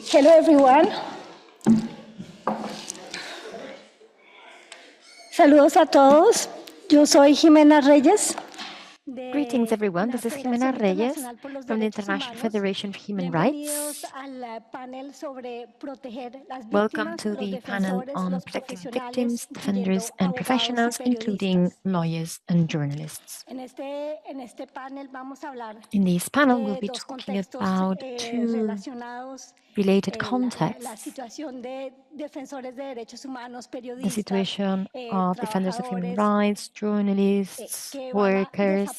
Hello, everyone. Saludos a todos. Yo soy Jimena Reyes. Greetings, everyone. This is Jimena Reyes from the International Federation for Human Rights. Welcome to the panel on protecting victims, defenders, and professionals, including lawyers and journalists. In this panel, we'll be talking about two related contexts: the situation of defenders of human rights, journalists, workers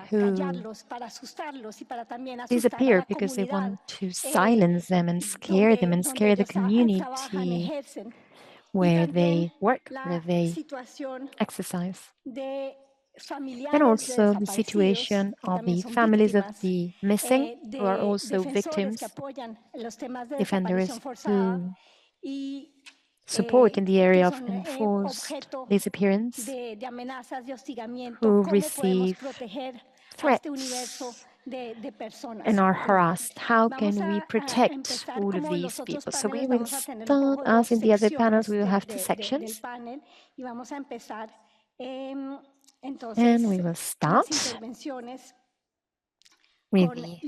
who disappear because they want to silence them and scare the community where they work, where they exercise. And also the situation of the families of the missing, who are also victims, defenders who support in the area of enforced disappearance, who receive threats and are harassed. How can we protect all of these people? So we will start, as in the other panels, we will have two sections. And we will start with the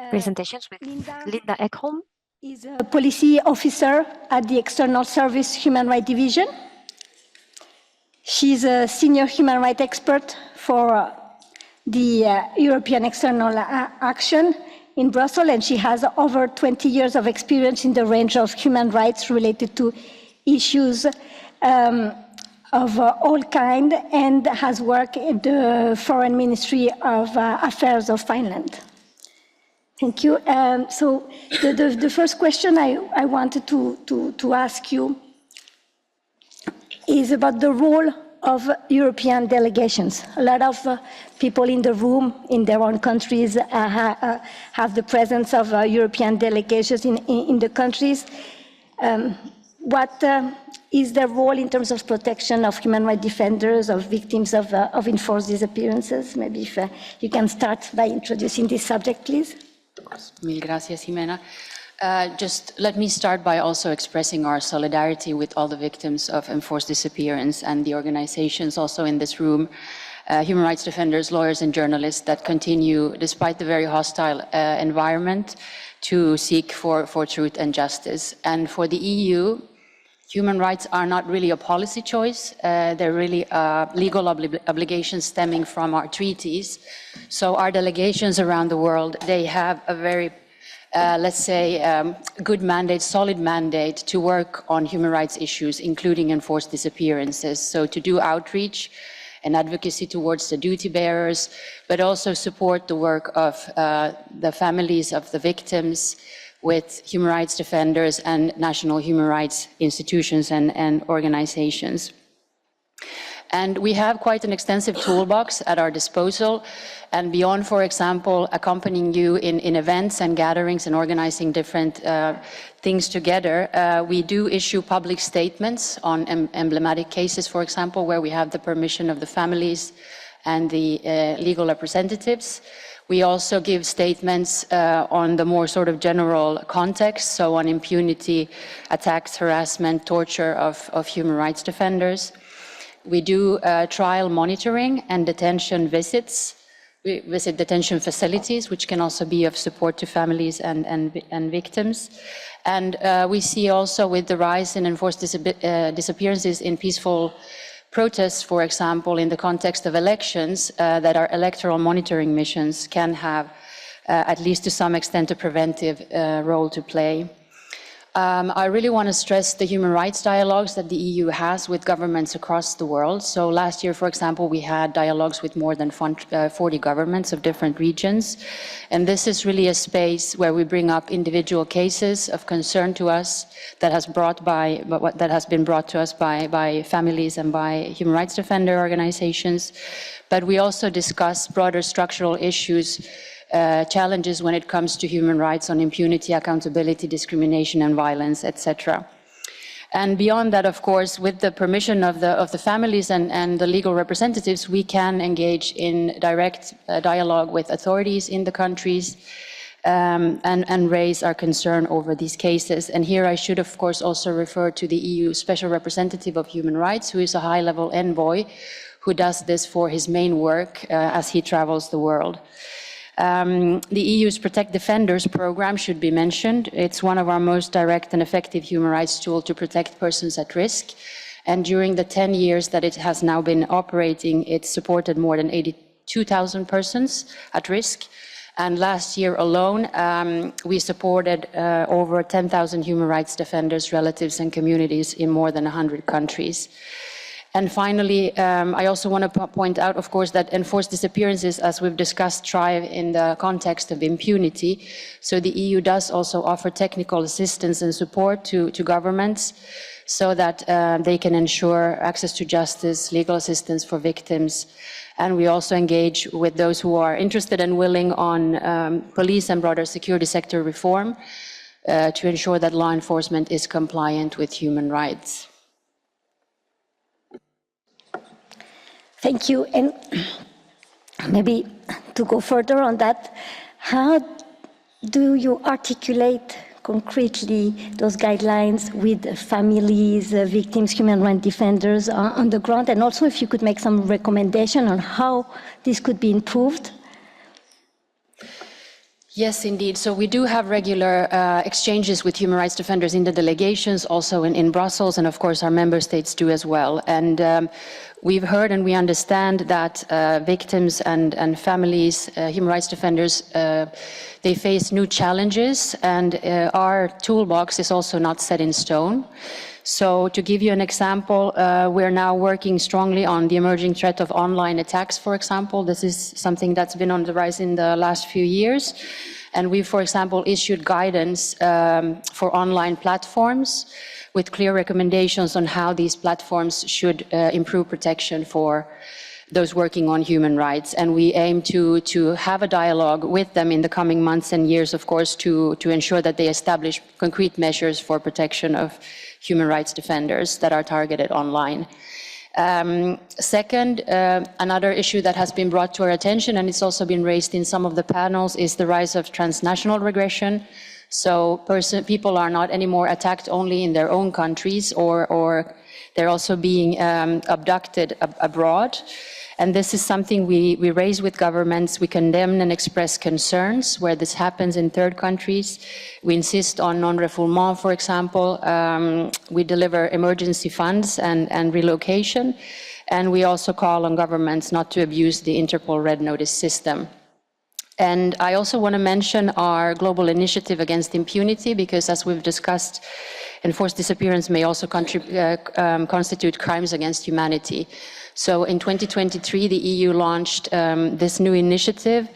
presentations with Linda EKHOLM. Is a policy officer at the External Service Human Rights Division. She's a senior human rights expert for the European External Action in Brussels, and she has over 20 years of experience in the range of human rights related to issues of all kinds, and has worked in the Foreign Ministry of Affairs of Finland. Thank you. So the first question I wanted to ask you is about the role of European delegations. A lot of people in the room, in their own countries, have the presence of European delegations in the countries. What is their role in terms of protection of human rights defenders, of victims of enforced disappearances? Maybe if you can start by introducing this subject, please. Mil gracias, Jimena. Just let me start by also expressing our solidarity with all the victims of enforced disappearance and the organizations also in this room, human rights defenders, lawyers, and journalists that continue, despite the very hostile environment, to seek for truth and justice. And for the EU, human rights are not really a policy choice. They're really legal obligations stemming from our treaties. So our delegations around the world, they have a very, let's say, good mandate, solid mandate to work on human rights issues, including enforced disappearances. So to do outreach and advocacy towards the duty bearers, but also support the work of the families of the victims, with human rights defenders and national human rights institutions and organizations. And we have quite an extensive toolbox at our disposal. And beyond, for example, accompanying you in events and gatherings and organizing different things together, we do issue public statements on emblematic cases, for example, where we have the permission of the families and the legal representatives. We also give statements on the more sort of general context, so on impunity, attacks, harassment, torture of human rights defenders. We do trial monitoring and detention visits. We visit detention facilities, which can also be of support to families and victims. And we see also with the rise in enforced disappearances in peaceful protests, for example, in the context of elections, that our electoral monitoring missions can have, at least to some extent, a preventive role to play. I really want to stress the human rights dialogues that the EU has with governments across the world. So last year, for example, we had dialogues with more than 40 governments of different regions. And this is really a space where we bring up individual cases of concern to us that has been brought to us by families and by human rights defender organizations. But we also discuss broader structural issues, challenges when it comes to human rights on impunity, accountability, discrimination and violence, etc. And beyond that, of course, with the permission of the families and the legal representatives, we can engage in direct dialogue with authorities in the countries. and raise our concern over these cases. And here I should, of course, also refer to the EU Special Representative of Human Rights, who is a high-level envoy who does this for his main work as he travels the world. The EU's Protect Defenders program should be mentioned. It's one of our most direct and effective human rights tools to protect persons at risk. And during the 10 years that it has now been operating, it's supported more than 82,000 persons at risk. And last year alone, we supported over 10,000 human rights defenders, relatives, and communities in more than 100 countries. And finally, I also want to point out, of course, that enforced disappearances, as we've discussed, thrive in the context of impunity. So the EU does also offer technical assistance and support to governments so that they can ensure access to justice, legal assistance for victims. And we also engage with those who are interested and willing on police and broader security sector reform to ensure that law enforcement is compliant with human rights. Thank you. And maybe to go further on that, how do you articulate concretely those guidelines with families, victims, human rights defenders on the ground? And also if you could make some recommendation on how this could be improved? Yes, indeed. So we do have regular exchanges with human rights defenders in the delegations, also in Brussels, and of course our member states do as well. And we've heard and we understand that victims and families, human rights defenders, they face new challenges, and our toolbox is also not set in stone. So to give you an example, we're now working strongly on the emerging threat of online attacks, for example. This is something that's been on the rise in the last few years. And we, for example, issued guidance for online platforms with clear recommendations on how these platforms should improve protection for those working on human rights. And we aim to have a dialogue with them in the coming months and years, of course, to ensure that they establish concrete measures for protection of human rights defenders that are targeted online. Second, another issue that has been brought to our attention, and it's also been raised in some of the panels, is the rise of transnational regression. So people are not anymore attacked only in their own countries, or they're also being abducted abroad. And this is something we raise with governments. We condemn and express concerns where this happens in third countries. We insist on non-refoulement, for example. We deliver emergency funds and relocation. And we also call on governments not to abuse the Interpol Red Notice system. And I also want to mention our global initiative against impunity, because as we've discussed, enforced disappearance may also constitute crimes against humanity. So in 2023, the EU launched this new initiative.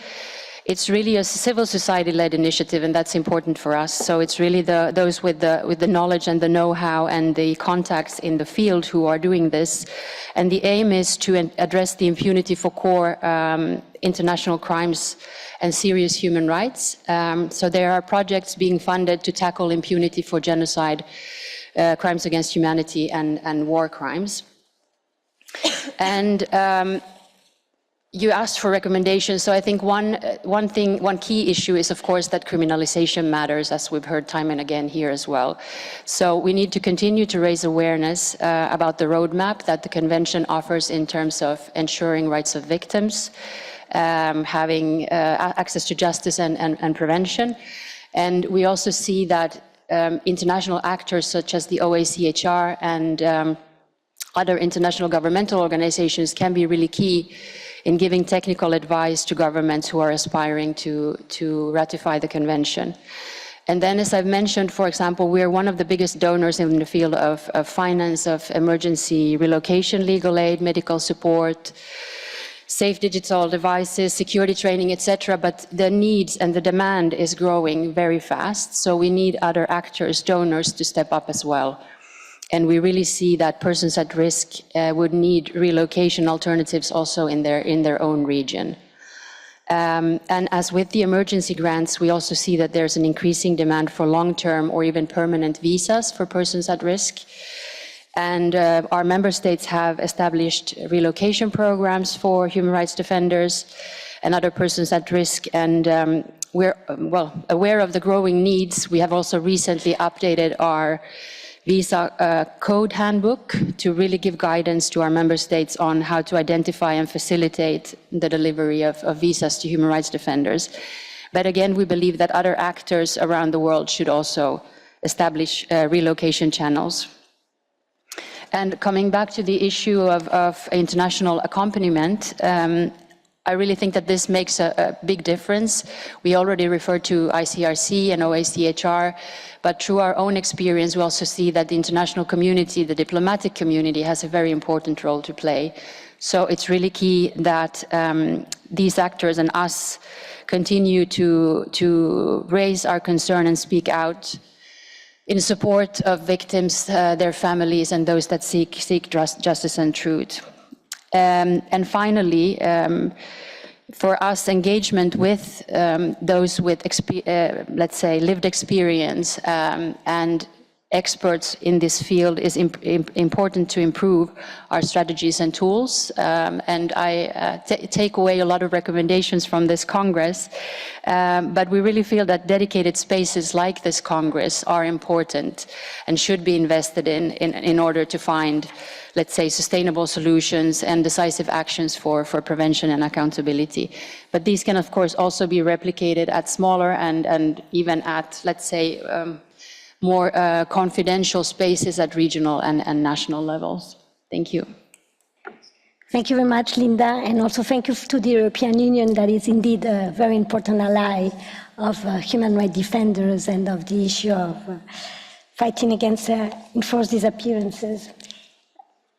It's really a civil society-led initiative, and that's important for us. So it's really those with the knowledge and the know-how and the contacts in the field who are doing this. And the aim is to address the impunity for core international crimes and serious human rights. So there are projects being funded to tackle impunity for genocide, crimes against humanity, and war crimes. And you asked for recommendations. So I think one key issue is, of course, that criminalization matters, as we've heard time and again here as well. So we need to continue to raise awareness about the roadmap that the Convention offers in terms of ensuring rights of victims, having access to justice and prevention. And we also see that international actors such as the OACHR and other international governmental organizations can be really key in giving technical advice to governments who are aspiring to ratify the convention. And then, as I've mentioned, for example, we are one of the biggest donors in the field of finance, of emergency relocation, legal aid, medical support, safe digital devices, security training, etc. But the needs and the demand is growing very fast. So we need other actors, donors, to step up as well. And we really see that persons at risk would need relocation alternatives also in their own region. And as with the emergency grants, we also see that there's an increasing demand for long-term or even permanent visas for persons at risk. And our member states have established relocation programs for human rights defenders and other persons at risk. And we're aware of the growing needs. We have also recently updated our visa code handbook to really give guidance to our member states on how to identify and facilitate the delivery of visas to human rights defenders. But again, we believe that other actors around the world should also establish relocation channels. And coming back to the issue of international accompaniment, I really think that this makes a big difference. We already referred to ICRC and OHCHR, but through our own experience, we also see that the international community, the diplomatic community, has a very important role to play. So it's really key that these actors and us continue to raise our concern and speak out in support of victims, their families, and those that seek justice and truth. And finally, for us, engagement with those with, let's say, lived experience and experts in this field is important to improve our strategies and tools. And I take away a lot of recommendations from this Congress, but we really feel that dedicated spaces like this Congress are important and should be invested in order to find, let's say, sustainable solutions and decisive actions for prevention and accountability. But these can, of course, also be replicated at smaller and even at, let's say, more confidential spaces at regional and national levels. Thank you. Thank you very much, Linda, and also thank you to the European Union that is indeed a very important ally of human rights defenders and of the issue of fighting against enforced disappearances.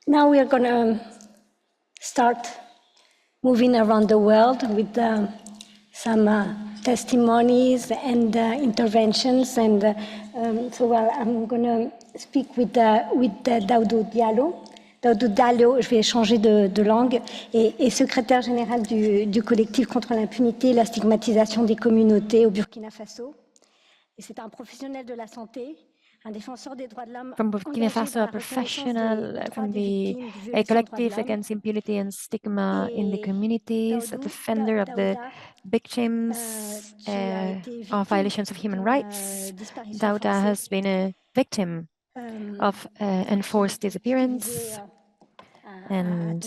Now we are going to start moving around the world with some testimonies and interventions, and so I'm going to speak with Daouda Diallo. Daouda Diallo, je vais changer de langue, est secrétaire général du collectif contre l'impunité et la stigmatisation des communautés au Burkina Faso. Et c'est un professionnel de la santé. From Burkina Faso, a professional from the Collectif against impunity and stigma in the communities, a defender of the victims of violations of human rights. Daouda has been a victim of enforced disappearance and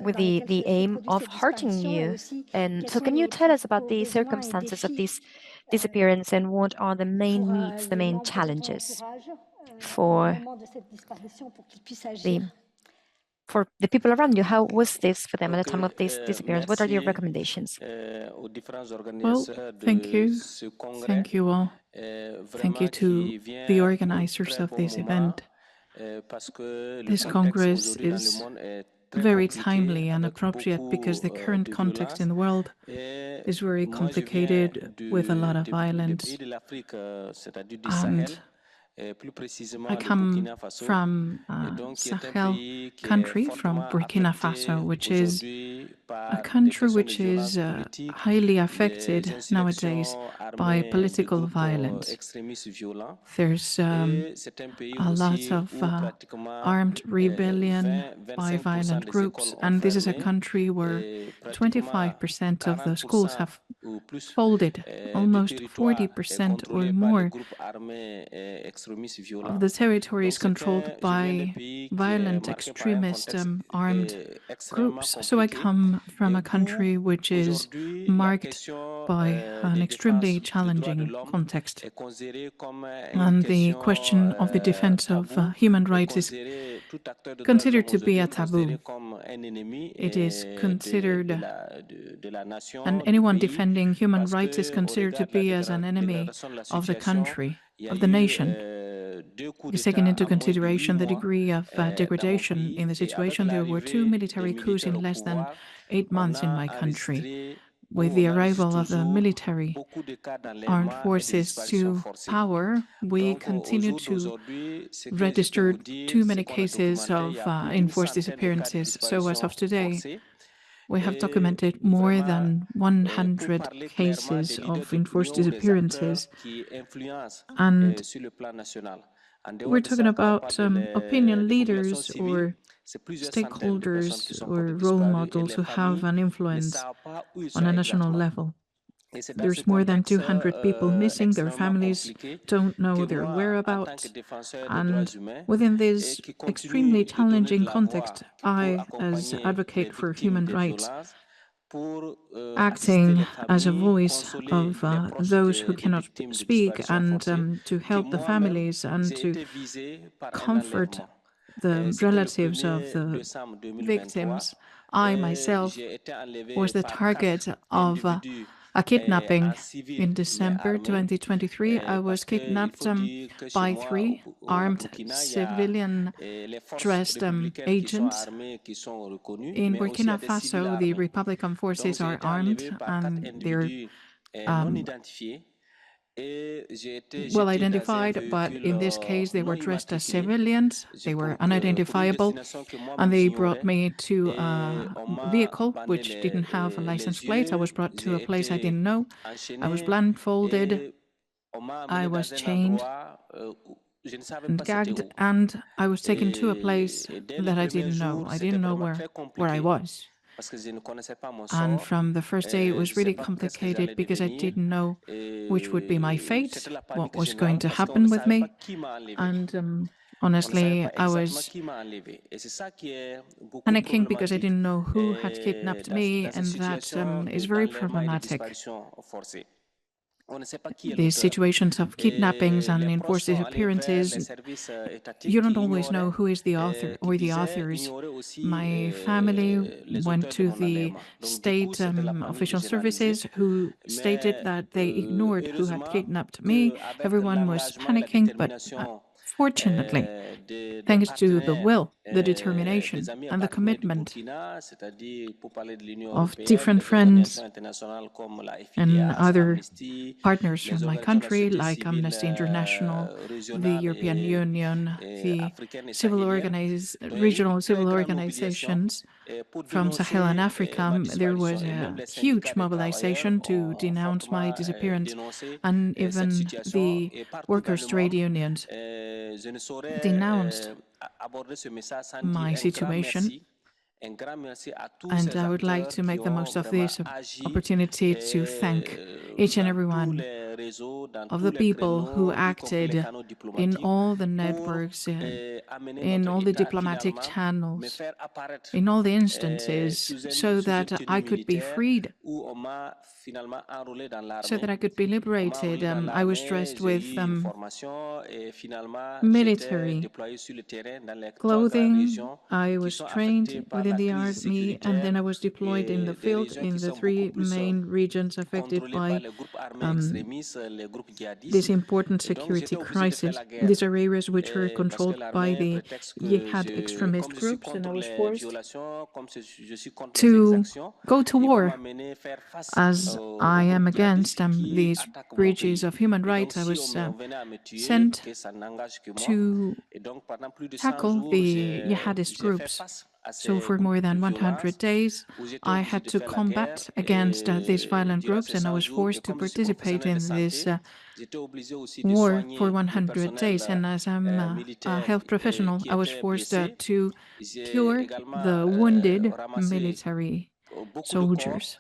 with the aim of hurting you. And so can you tell us about the circumstances of this disappearance and what are the main needs, the main challenges for the people around you? How was this for them at the time of this disappearance? What are your recommendations? Well, thank you. Thank you all. Thank you to the organizers of this event. This Congress is very timely and appropriate because the current context in the world is very complicated with a lot of violence. And I come from a Sahel country, from Burkina Faso, which is a country which is highly affected nowadays by political violence. There's a lot of armed rebellion by violent groups, and this is a country where 25% of the schools have folded, almost 40% or more of the territory is controlled by violent extremist armed groups. So I come from a country which is marked by an extremely challenging context. And the question of the defense of human rights is considered to be a taboo. It is considered, and anyone defending human rights is considered to be as an enemy of the country, of the nation. Is taken into consideration the degree of degradation in the situation. There were 2 military coups in less than 8 months in my country. With the arrival of the military armed forces to power, we continue to register too many cases of enforced disappearances. So as of today, we have documented more than 100 cases of enforced disappearances. And we're talking about opinion leaders or stakeholders or role models who have an influence on a national level. There's more than 200 people missing, their families don't know their whereabouts, and within this extremely challenging context, I, as advocate for human rights, acting as a voice of those who cannot speak and to help the families and to comfort the relatives of the victims, I myself was the target of a kidnapping. In December 2023, I was kidnapped by 3 armed civilian-dressed agents. In Burkina Faso, the Republican forces are armed and they're well identified, but in this case they were dressed as civilians, they were unidentifiable, and they brought me to a vehicle which didn't have a license plate. I was brought to a place I didn't know. I was blindfolded, I was chained and gagged, and I was taken to a place that I didn't know. I didn't know where I was. And from the first day, it was really complicated because I didn't know which would be my fate, what was going to happen with me. And honestly, I was panicking because I didn't know who had kidnapped me, and that is very problematic. These situations of kidnappings and enforced disappearances, you don't always know who is the author or the authors. My family went to the state official services who stated that they ignored who had kidnapped me. Everyone was panicking, but fortunately, thanks to the will, the determination, and the commitment of different friends and other partners from my country, like Amnesty International, the European Union, the regional civil organizations from Sahel and Africa, there was a huge mobilization to denounce my disappearance, and even the workers' trade unions denounced my situation. And I would like to make the most of this opportunity to thank each and every one of the people who acted in all the networks, in all the diplomatic channels, in all the instances, so that I could be freed, so that I could be liberated. I was dressed with military clothing. I was trained within the army, and then I was deployed in the field in the 3 main regions affected by this important security crisis. These are areas which are controlled by the jihad extremist groups, and I was forced to go to war. As I am against these breaches of human rights, I was sent to tackle the jihadist groups. So for more than 100 days, I had to combat against these violent groups, and I was forced to participate in this war for 100 days. And as I'm a health professional, I was forced to cure the wounded military soldiers.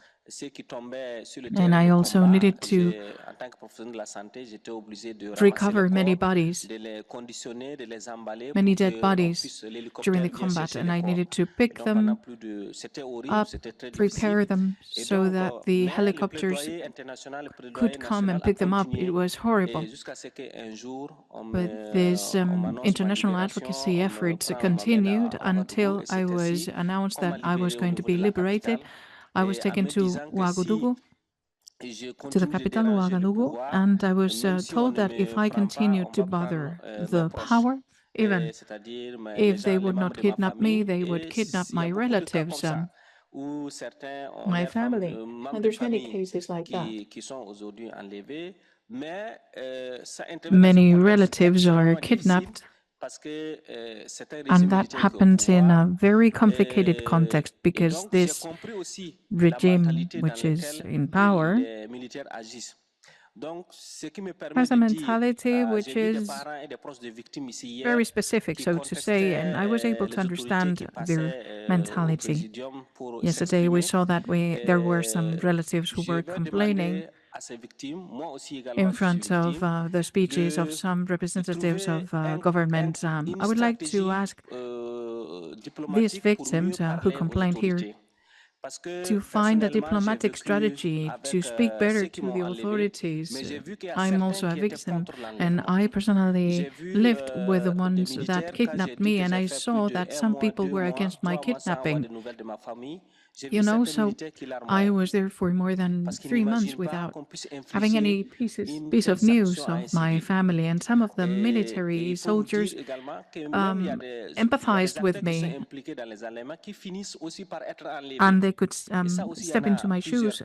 And I also needed to recover many bodies, many dead bodies during the combat, and I needed to pick them up, prepare them so that the helicopters could come and pick them up. It was horrible. But these international advocacy efforts continued until I was announced that I was going to be liberated. I was taken to Ouagadougou, to the capital, Ouagadougou, and I was told that if I continued to bother the power, even if they would not kidnap me, they would kidnap my relatives, my family. And there's many cases like that. Many relatives are kidnapped, and that happens in a very complicated context because this regime, which is in power, has a mentality which is very specific, so to say, and I was able to understand their mentality. Yesterday, we saw that there were some relatives who were complaining in front of the speeches of some representatives of government. I would like to ask these victims who complained here to find a diplomatic strategy to speak better to the authorities. I'm also a victim, and I personally lived with the ones that kidnapped me, and I saw that some people were against my kidnapping. You know, so I was there for more than 3 months without having any piece of news of my family, and some of the military soldiers empathized with me, and they could step into my shoes.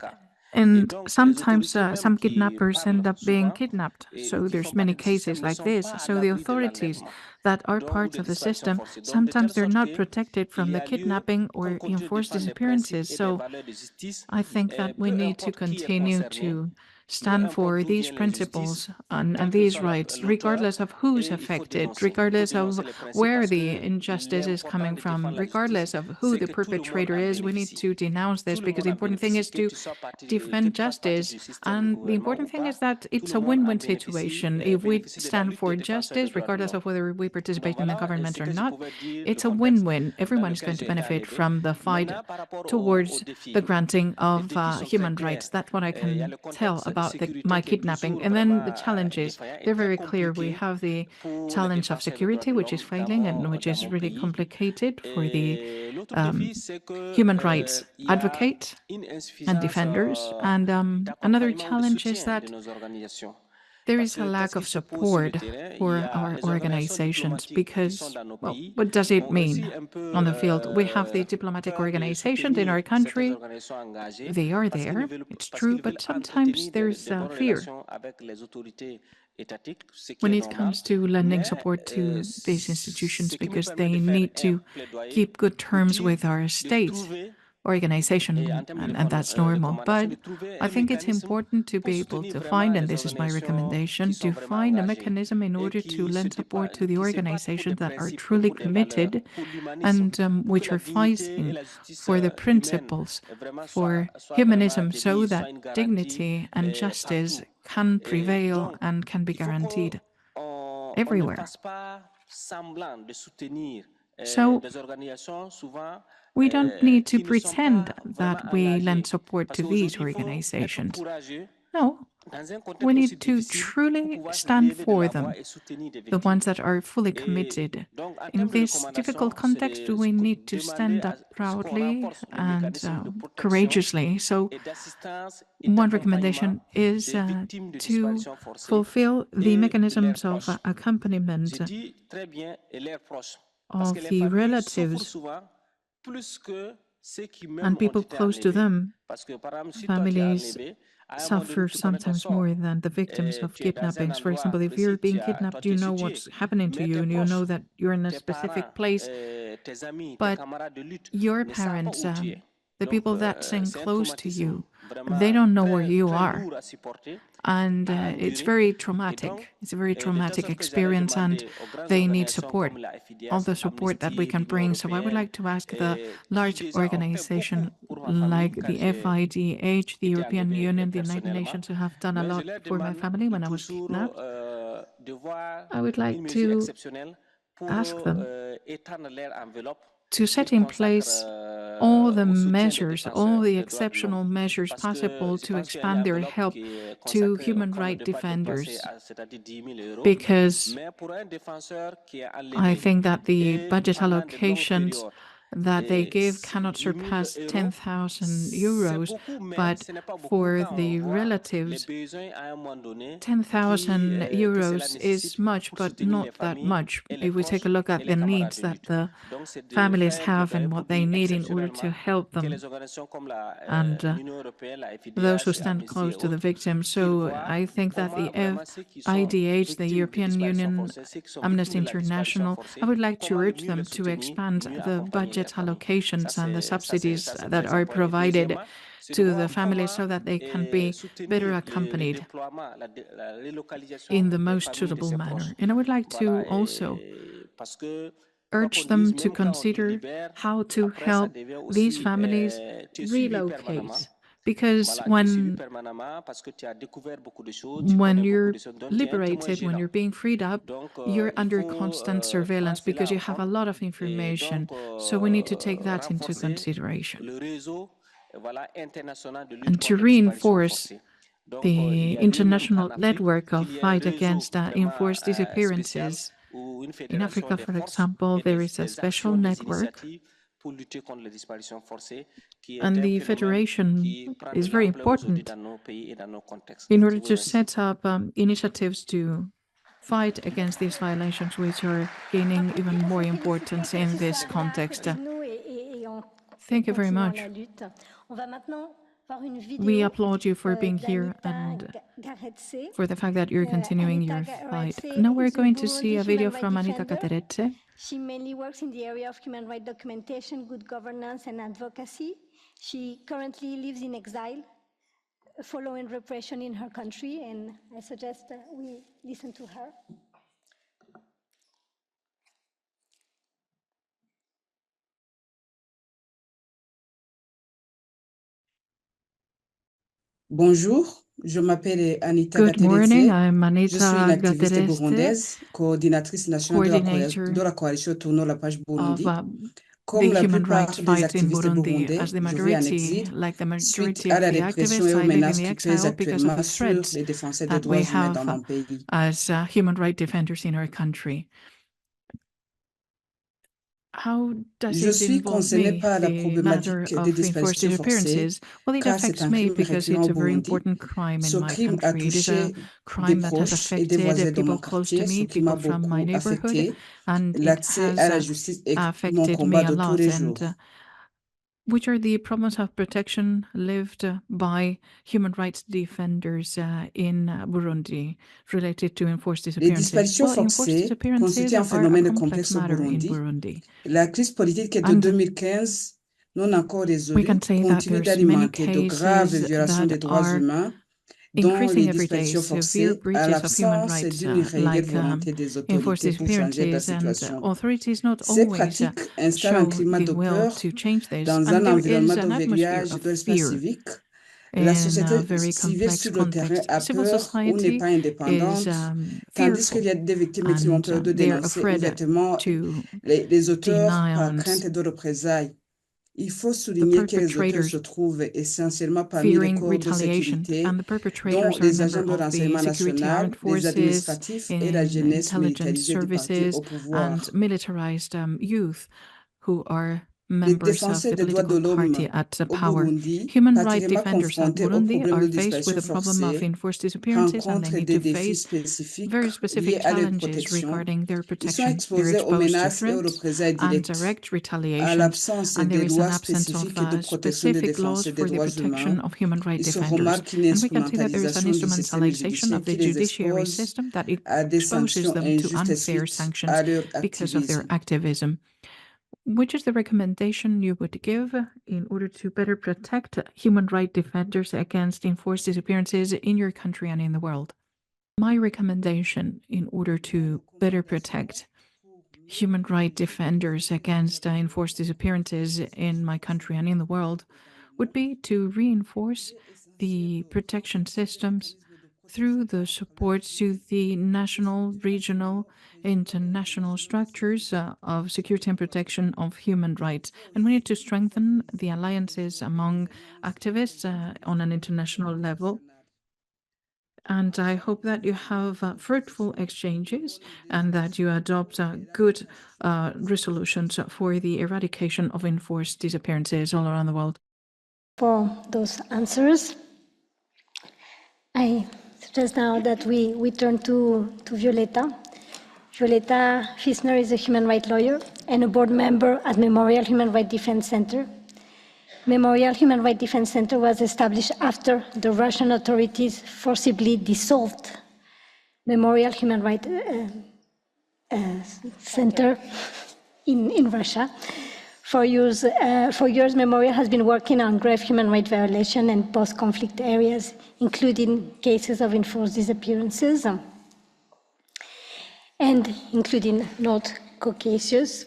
And sometimes some kidnappers end up being kidnapped. So there's many cases like this. So the authorities that are part of the system, sometimes they're not protected from the kidnapping or enforced disappearances. So I think that we need to continue to stand for these principles and these rights, regardless of who's affected, regardless of where the injustice is coming from, regardless of who the perpetrator is. We need to denounce this, because the important thing is to defend justice. And the important thing is that it's a win-win situation. If we stand for justice, regardless of whether we participate in the government or not, it's a win-win. Everyone is going to benefit from the fight towards the granting of human rights. That's what I can tell about my kidnapping. And then the challenges, they're very clear. We have the challenge of security, which is failing and which is really complicated for the human rights advocate and defenders. And another challenge is that there is a lack of support for our organizations, because, well, what does it mean on the field? We have the diplomatic organizations in our country. They are there, it's true, but sometimes there's fear when it comes to lending support to these institutions, because they need to keep good terms with our state organization, and that's normal. But I think it's important to be able to find, and this is my recommendation, to find a mechanism in order to lend support to the organizations that are truly committed and which are fighting for the principles for humanism, so that dignity and justice can prevail and can be guaranteed everywhere. So we don't need to pretend that we lend support to these organizations. No, we need to truly stand for them, the ones that are fully committed. In this difficult context, we need to stand up proudly and courageously. So one recommendation is to fulfill the mechanisms of accompaniment of the relatives and people close to them. Families suffer sometimes more than the victims of kidnappings. For example, if you're being kidnapped, you know what's happening to you, and you know that you're in a specific place, but your parents, the people that sing close to you, they don't know where you are. And it's very traumatic. It's a very traumatic experience, and they need support, all the support that we can bring. So I would like to ask the large organization like the FIDH, the European Union, the United Nations, who have done a lot for my family when I was kidnapped. I would like to ask them to set in place all the measures, all the exceptional measures possible to expand their help to human rights defenders, because I think that the budget allocations that they give cannot surpass 10,000 euros, but for the relatives, 10,000 euros is much, but not that much. If we take a look at the needs that the families have and what they need in order to help them, and those who stand close to the victims. So I think that the FIDH, the European Union, Amnesty International, I would like to urge them to expand the budget allocations and the subsidies that are provided to the families so that they can be better accompanied in the most suitable manner. And I would like to also urge them to consider how to help these families relocate. Because when you're liberated, when you're being freed up, you're under constant surveillance because you have a lot of information. So we need to take that into consideration. And to reinforce the international network of fight against enforced disappearances. In Africa, for example, there is a special network, and the federation is very important in order to set up initiatives to fight against these violations, which are gaining even more importance in this context. Thank you very much. We applaud you for being here and for the fact that you're continuing your fight. Now we're going to see a video from Anitha GATERETSE. She mainly works in the area of human rights documentation, good governance, and advocacy. She currently lives in exile following repression in her country, and I suggest we listen to her. Bonjour, je m'appelle Anitha Good morning, I'm Je suis une Anitha activiste GATERETSE, burundaise, coordinatrice nationale de la coalition Tournons la Page-Burundi. of Comme the la human plupart rights des fight in activistes Burundi. burundais, As the je vis en majority, exil like the suite majority à of la the répression activists, et aux I live in menaces the qui pèsent exile because of actuellement the sur threats les défenseurs des that we droits humains dans have mon pays. as human rights defenders in our country. How does Je it suis involve concernée me, par la the matter problématique des of enforced disparitions forcées, disappearances? Well, it car c'est affects un me crime because récurrent it's au a very Burundi. important crime Ce in my crime a country. It is a touché des crime that has proches et des affected voisins de mon people close to quartier, ce me, qui m'a people from my beaucoup neighborhood, affecté. and it L'accès à has la justice est mon affected combat me a de tous lot. les And jours. which are the problems of protection lived by human rights defenders in Burundi related to enforced Les disappearances? disparitions Well, enforced forcées disappearances constituent un are a phénomène complex complexe au matter in Burundi. Burundi. La crise politique est de And 2015, non encore we résolue, can say that continue there's many d'alimenter de graves cases violations des that droits are humains, dont increasing les every day, disparitions severe forcées, à breaches of human l'absence rights, d'une réelle like volonté des enforced autorités pour changer la disappearances, and situation. authorities not Ces always pratiques installent un show climat the de will peur to change this, dans and un there environnement is an atmosphere d'overliage of de l'espace fear civique. La in a société very civile complex sur le terrain context. a Civil peur ou n'est society pas indépendante, is tandis qu'il fearful, y a des victimes qui ont peur and de they are dénoncer afraid ouvertement to les auteurs par denounce crainte de représailles. Il faut the souligner que les auteurs se perpetrators, trouvent essentiellement parmi les fearing corps de retaliation, sécurité, and the dont perpetrators are les member agents de of the renseignement security national, armed les forces, administratifs et la in jeunesse intelligence militarisée du parti services, au pouvoir. and militarized youth who are Les members of défenseurs the des droits de political party l'homme at the au power. Burundi, Human rights particulièrement defenders at confrontés au Burundi problème are de faced with disparition the problem of forcée, enforced disappearances, and they rencontrent need des to défis face spécifiques very liés specific à leur challenges protection. regarding their Ils sont protection. They're exposés aux exposed to menaces et aux threats représailles and directes. direct À retaliations, l'absence and there des is an lois absence of spécifiques de protection des specific laws défenseurs des for the droits protection humains, of human rights il se defenders. remarque une And we can see that there is an instrumentalisation du système instrumentalization judiciaire of the qui les judiciary expose system that à des exposes sanctions them to injustes unfair suite sanctions à leur because of their activisme. activism. Which is the recommendation you would give in order to better protect human rights defenders against enforced disappearances in your country and in the world? My recommendation in order to better protect human rights defenders against enforced disappearances in my country and in the world would be to reinforce the protection systems through the support to the national, regional, international structures of security and protection of human rights. And we need to strengthen the alliances among activists on an international level. And I hope that you have fruitful exchanges and that you adopt good resolutions for the eradication of enforced disappearances all around the world. For those answers, I suggest now that we turn to Violetta. Violetta FITSNER is a human rights lawyer and a board member at Memorial Human Rights Defense Center. Memorial Human Rights Defense Center was established after the Russian authorities forcibly dissolved Memorial Human Rights Center in Russia For years, Memorial has been working on grave human rights violation in post-conflict areas, including cases of enforced disappearances, and including North Caucasus.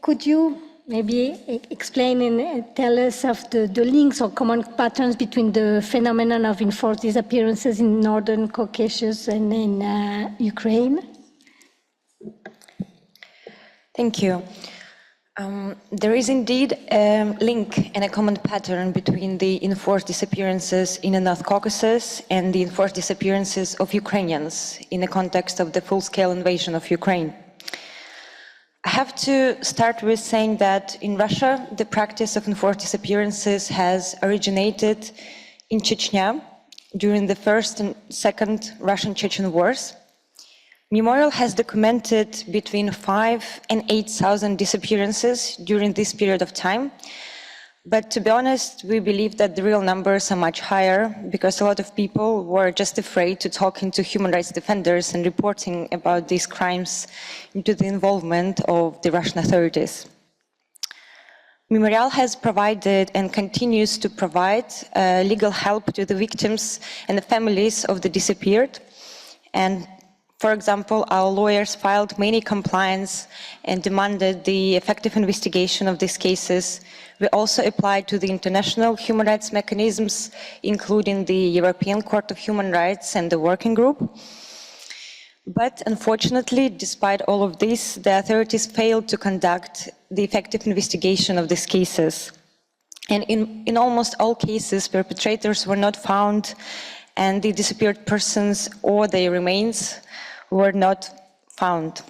Could you maybe explain and tell us of the links or common patterns between the phenomenon of enforced disappearances in Northern Caucasus and in Ukraine? Thank you. There is indeed a link and a common pattern between the enforced disappearances in the North Caucasus and the enforced disappearances of Ukrainians in the context of the full-scale invasion of Ukraine. I have to start with saying that in Russia, the practice of enforced disappearances has originated in Chechnya during the First and Second Russian-Chechen Wars. Memorial has documented between 5,000 and 8,000 disappearances during this period of time. But to be honest, we believe that the real numbers are much higher because a lot of people were just afraid to talking to human rights defenders and reporting about these crimes into the involvement of the Russian authorities. Memorial has provided and continues to provide legal help to the victims and the families of the disappeared. And for example, our lawyers filed many complaints and demanded the effective investigation of these cases. We also applied to the international human rights mechanisms, including the European Court of Human Rights and the Working Group. But unfortunately, despite all of this, the authorities failed to conduct the effective investigation of these cases. And in almost all cases, perpetrators were not found, and the disappeared persons or their remains were not found.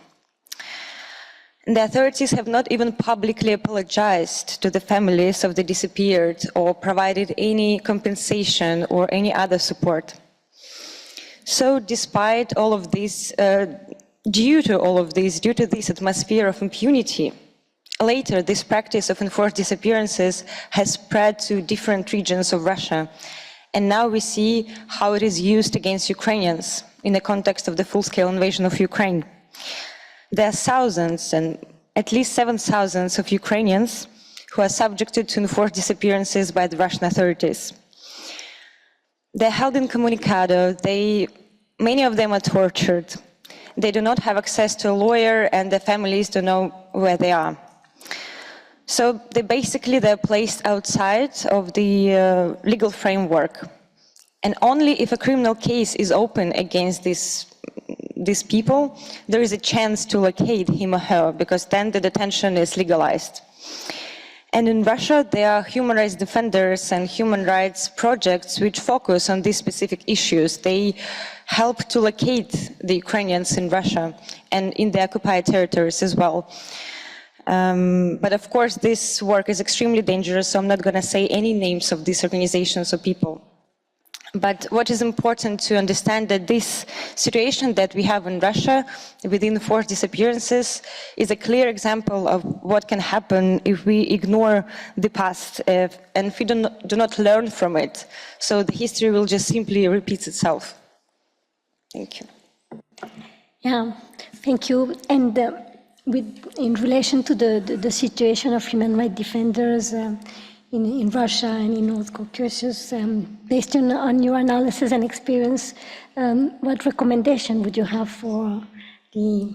The authorities have not even publicly apologized to the families of the disappeared or provided any compensation or any other support. So despite all of this, due to this atmosphere of impunity, later this practice of enforced disappearances has spread to different regions of Russia. And now we see how it is used against Ukrainians in the context of the full-scale invasion of Ukraine. There are thousands, and at least 7,000 of Ukrainians who are subjected to enforced disappearances by the Russian authorities. They're held incommunicado, many of them are tortured. They do not have access to a lawyer and their families don't know where they are. So they're placed outside of the legal framework. And only if a criminal case is open against these people, there is a chance to locate him or her, because then the detention is legalized. And in Russia, there are human rights defenders and human rights projects which focus on these specific issues. They help to locate the Ukrainians in Russia and in the occupied territories as well. But of course, this work is extremely dangerous, so I'm not going to say any names of these organizations or people. But what is important to understand that this situation that we have in Russia within enforced disappearances is a clear example of what can happen if we ignore the past and if we do not learn from it. So the history will just simply repeat itself. Thank you. Yeah, thank you. And in relation to the situation of human rights defenders in Russia and in North Caucasus, based on your analysis and experience, what recommendation would you have for the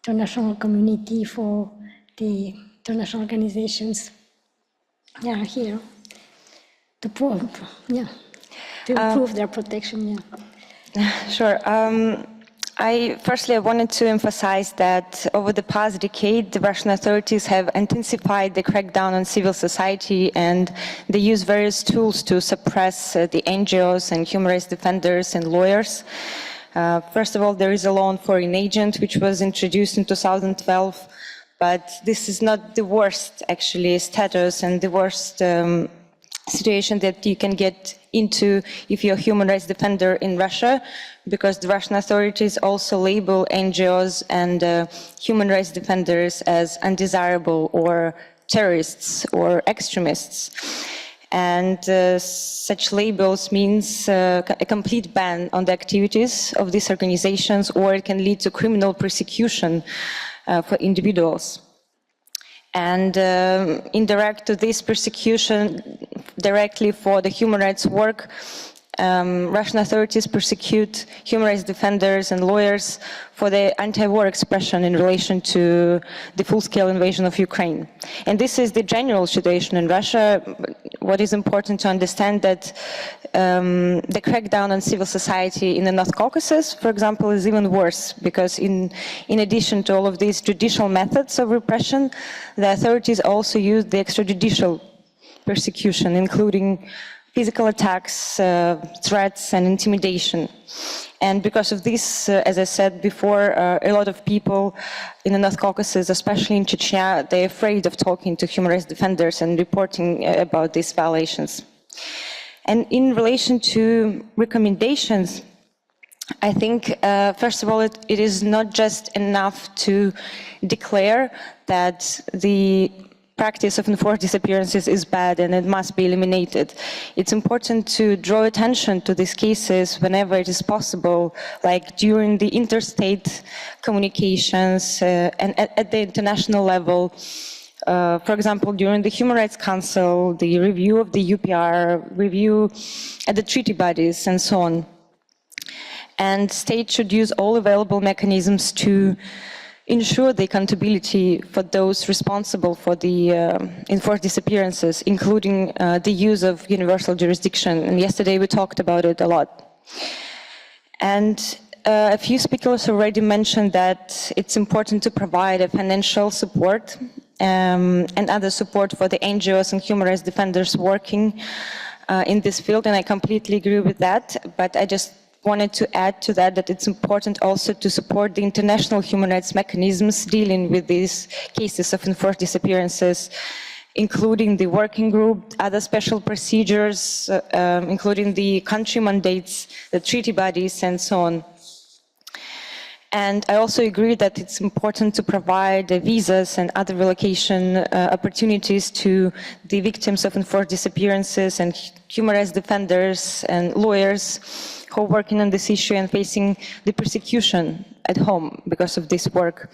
international community, for the international organizations here to improve their protection? Sure. Firstly, I wanted to emphasize that over the past decade, the Russian authorities have intensified the crackdown on civil society, and they use various tools to suppress the NGOs and human rights defenders and lawyers. First of all, there is a law on foreign agent, which was introduced in 2012, but this is not the worst, actually, status and the worst situation that you can get into if you're a human rights defender in Russia, because the Russian authorities also label NGOs and human rights defenders as undesirable or terrorists or extremists. And such labels means a complete ban on the activities of these organizations, or it can lead to criminal persecution for individuals. And indirect to this persecution, directly for the human rights work, Russian authorities persecute human rights defenders and lawyers for the anti-war expression in relation to the full-scale invasion of Ukraine. And this is the general situation in Russia. What is important to understand that the crackdown on civil society in the North Caucasus, for example, is even worse, because in addition to all of these judicial methods of repression, the authorities also use the extrajudicial persecution, including physical attacks, threats, and intimidation. And because of this, as I said before, a lot of people in the North Caucasus, especially in Chechnya, they're afraid of talking to human rights defenders and reporting about these violations. And in relation to recommendations, I think, first of all, it is not just enough to declare that the practice of enforced disappearances is bad and it must be eliminated. It's important to draw attention to these cases whenever it is possible, like during the interstate communications and at the international level. For example, during the Human Rights Council, the review of the UPR, review at the treaty bodies, and so on. And states should use all available mechanisms to ensure the accountability for those responsible for the enforced disappearances, including the use of universal jurisdiction. And yesterday we talked about it a lot. And a few speakers already mentioned that it's important to provide a financial support and other support for the NGOs and human rights defenders working in this field, and I completely agree with that, but I just wanted to add to that that it's important also to support the international human rights mechanisms dealing with these cases of enforced disappearances, including the working group, other special procedures, including the country mandates, the treaty bodies, and so on. And I also agree that it's important to provide visas and other relocation opportunities to the victims of enforced disappearances and human rights defenders and lawyers who are working on this issue and facing the persecution at home because of this work.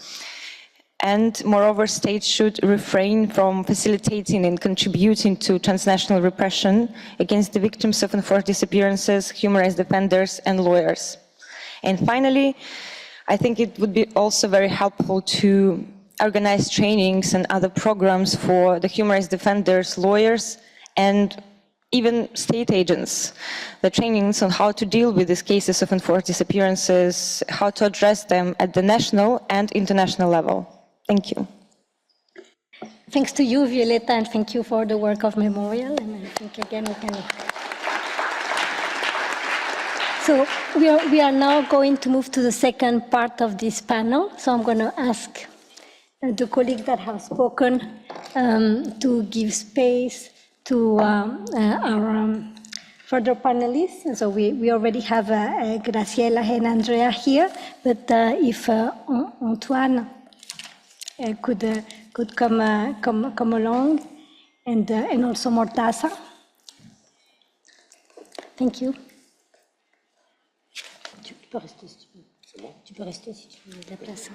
And moreover, states should refrain from facilitating and contributing to transnational repression against the victims of enforced disappearances, human rights defenders, and lawyers. And finally, I think it would be also very helpful to organize trainings and other programs for the human rights defenders, lawyers, and even state agents. The trainings on how to deal with these cases of enforced disappearances, how to address them at the national and international level. Thank you. Thanks to you, Violetta, and thank you for the work of Memorial. And I think again we can. So we are now going to move to the second part of this panel. So I'm going to ask the colleagues that have spoken to give space to our further panelists. And so we already have Graciela and Andrea here, but if Antoine could come along, and also Mortaza. Thank you. Tu peux rester si tu veux. C'est bon. Tu peux rester si tu veux de la place.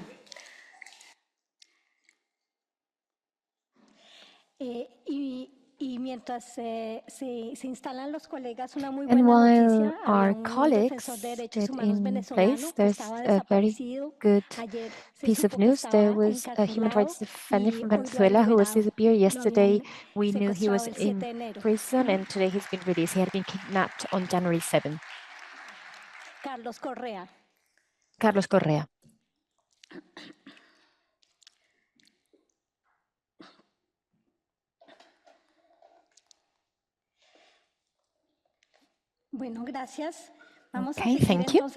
And while our colleagues get in place, there's a very good piece of news. There was a human rights defender from Venezuela who was disappeared yesterday. We knew he was in prison, and today he's been released. He had been kidnapped on January 7th. Carlos Correa. Okay, thank you.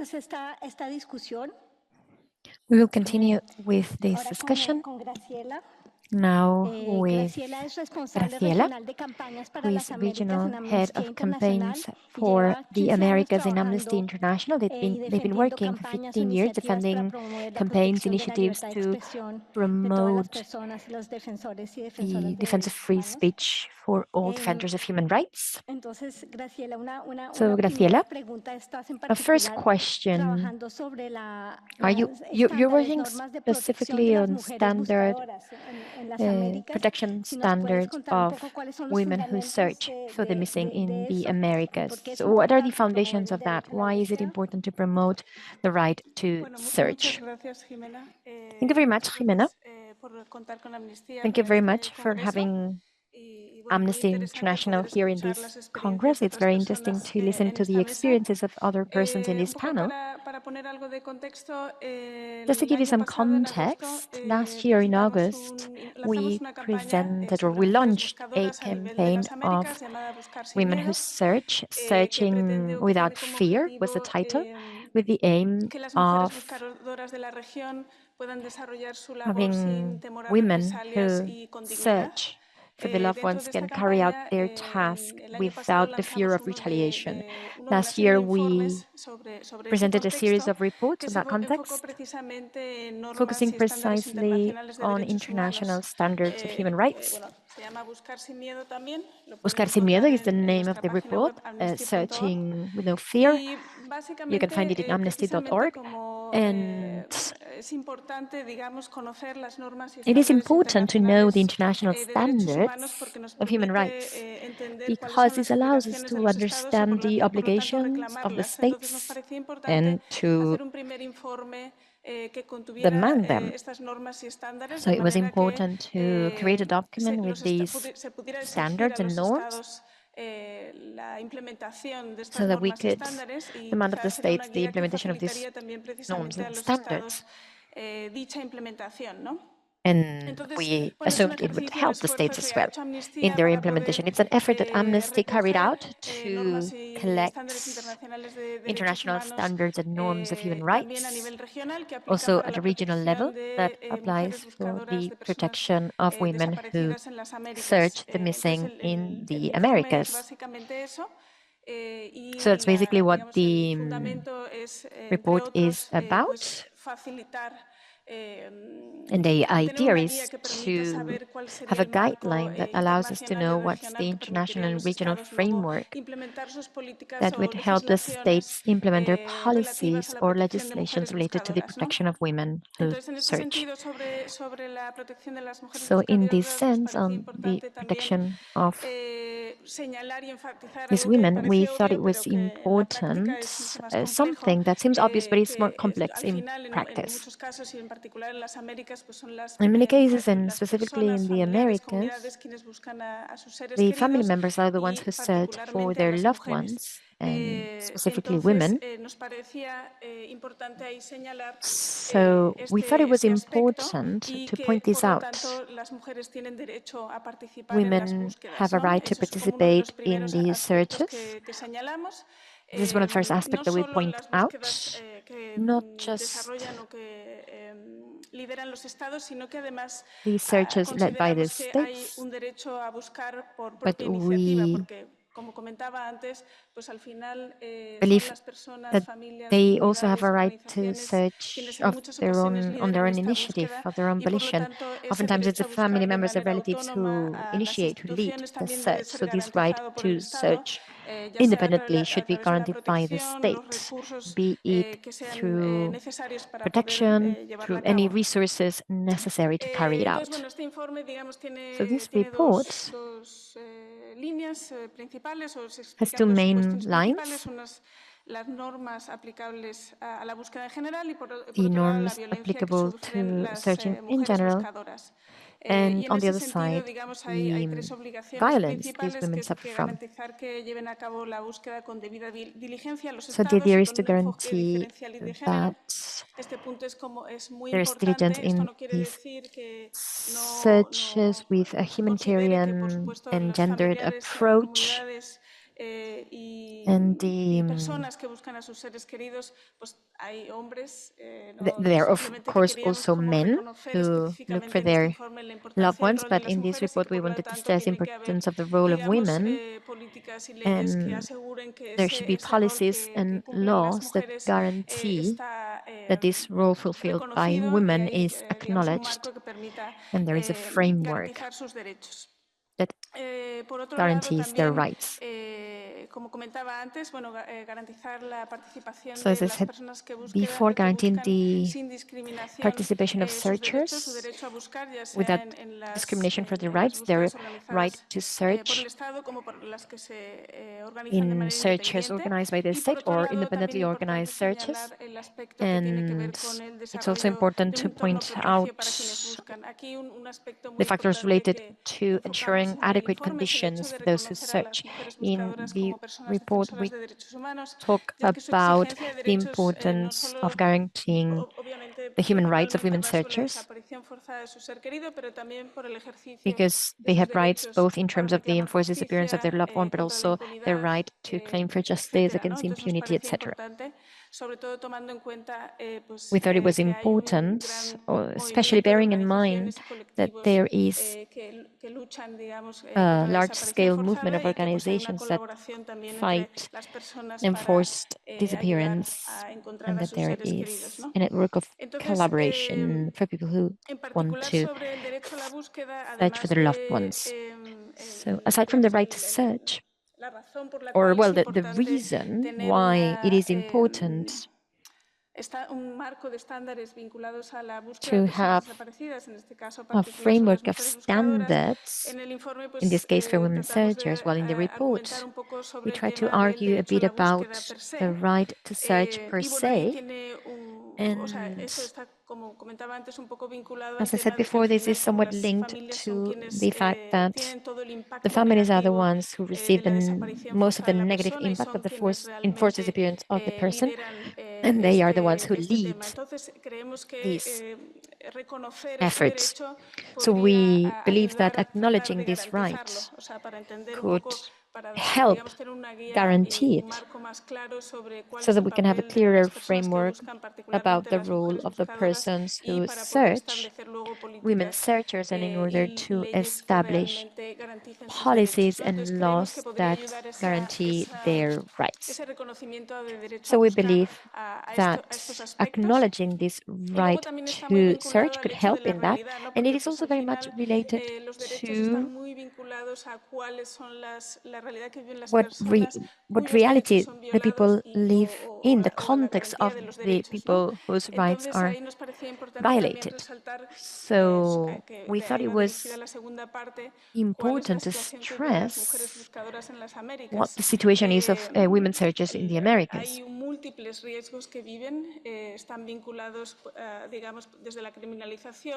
We will continue with this discussion now with Graciela, who is regional head of campaigns for the Americas in Amnesty International. They've been working for 15 years defending campaigns, initiatives to promote the defense of free speech for all defenders of human rights. So, Graciela, a first question. You're working specifically on standard protection standards of women who search for the missing in the Americas. So what are the foundations of that? Why is it important to promote the right to search? Thank you very much, Jimena. Thank you very much for having Amnesty International here in this Congress. It's very interesting to listen to the experiences of other persons in this panel. Just to give you some context, last year in August, we presented or we launched a campaign of women who search, Searching Without Fear was the title, with the aim of having women who search for the loved ones can carry out their task without the fear of retaliation. Last year, we presented a series of reports in that context, focusing precisely on international standards of human rights. Buscar Sin Miedo is the name of the report, Searching with No Fear. You can find it in amnesty.org. And it is important to know the international standards of human rights because this allows us to understand the obligations of the states and to demand them. So it was important to create a document with these standards and norms so that we could demand of the states the implementation of these norms and standards. And we assumed it would help the states as well in their implementation. It's an effort that Amnesty carried out to collect international standards and norms of human rights, also at a regional level that applies for the protection of women who search the missing in the Americas. So that's basically what the report is about. And the idea is to have a guideline that allows us to know what's the international and regional framework that would help the states implement their policies or legislations related to the protection of women who search. So in this sense, on the protection of these women, we thought it was important, something that seems obvious, but it's more complex in practice. In many cases, and specifically in the Americas, the family members are the ones who search for their loved ones, and specifically women. So we thought it was important to point this out. Women have a right to participate in these searches. This is one of the first aspects that we point out, not just these searches led by the states, but we believe that they also have a right to search on their own initiative, of their own volition. Oftentimes it's the family members and relatives who initiate, who lead the search. So this right to search independently should be guaranteed by the state, be it through protection, through any resources necessary to carry it out. So this report has two main lines: the norms applicable to searching in general, and on the other side, the violence these women suffer from. So the idea is to guarantee that there is diligence in these searches with a humanitarian and gendered approach. And there are, of course, also men who look for their loved ones, but in this report we wanted to stress the importance of the role of women, and there should be policies and laws that guarantee that this role fulfilled by women is acknowledged, and there is a framework. that guarantees their rights. So as I said before, guaranteeing the participation of searchers without discrimination for their rights, their right to search in searches organized by the state or independently organized searches. And it's also important to point out the factors related to ensuring adequate conditions for those who search. In the report, we talk about the importance of guaranteeing the human rights of women searchers, because they have rights both in terms of the enforced disappearance of their loved one, but also their right to claim for justice against impunity, etc. We thought it was important, especially bearing in mind that there is a large-scale movement of organizations that fight enforced disappearance, and that there is a network of collaboration for people who want to search for their loved ones. So aside from the right to search, or well, the reason why it is important to have a framework of standards, in this case for women searchers, well, in the report, we try to argue a bit about the right to search per se. And as I said before, this is somewhat linked to the fact that the families are the ones who receive most of the negative impact of the enforced disappearance of the person, and they are the ones who lead these efforts. So we believe that acknowledging this right could help guarantee it, so that we can have a clearer framework about the role of the persons who search, women searchers, and in order to establish policies and laws that guarantee their rights. So we believe that acknowledging this right to search could help in that, and it is also very much related to what reality the people live in, the context of the people whose rights are violated. So we thought it was important to stress what the situation is of women searchers in the Americas.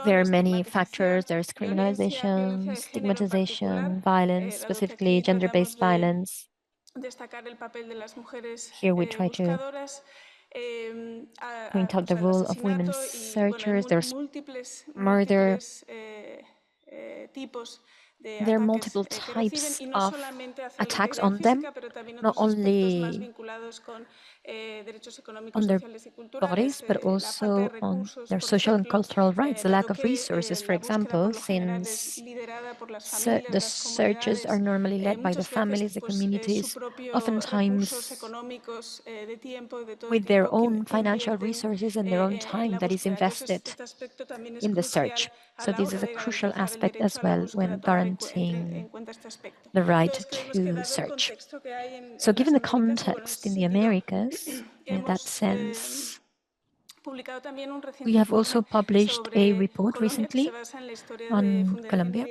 There are many factors. There's criminalization, stigmatization, violence, specifically gender-based violence. Here we try to point out the role of women searchers. There's murder. There are multiple types of attacks on them, not only on their bodies, but also on their social and cultural rights. The lack of resources, for example, since the searches are normally led by the families, the communities, oftentimes with their own financial resources and their own time that is invested in the search. So this is a crucial aspect as well when guaranteeing the right to search. So given the context in the Americas, in that sense, we have also published a report recently on Colombia,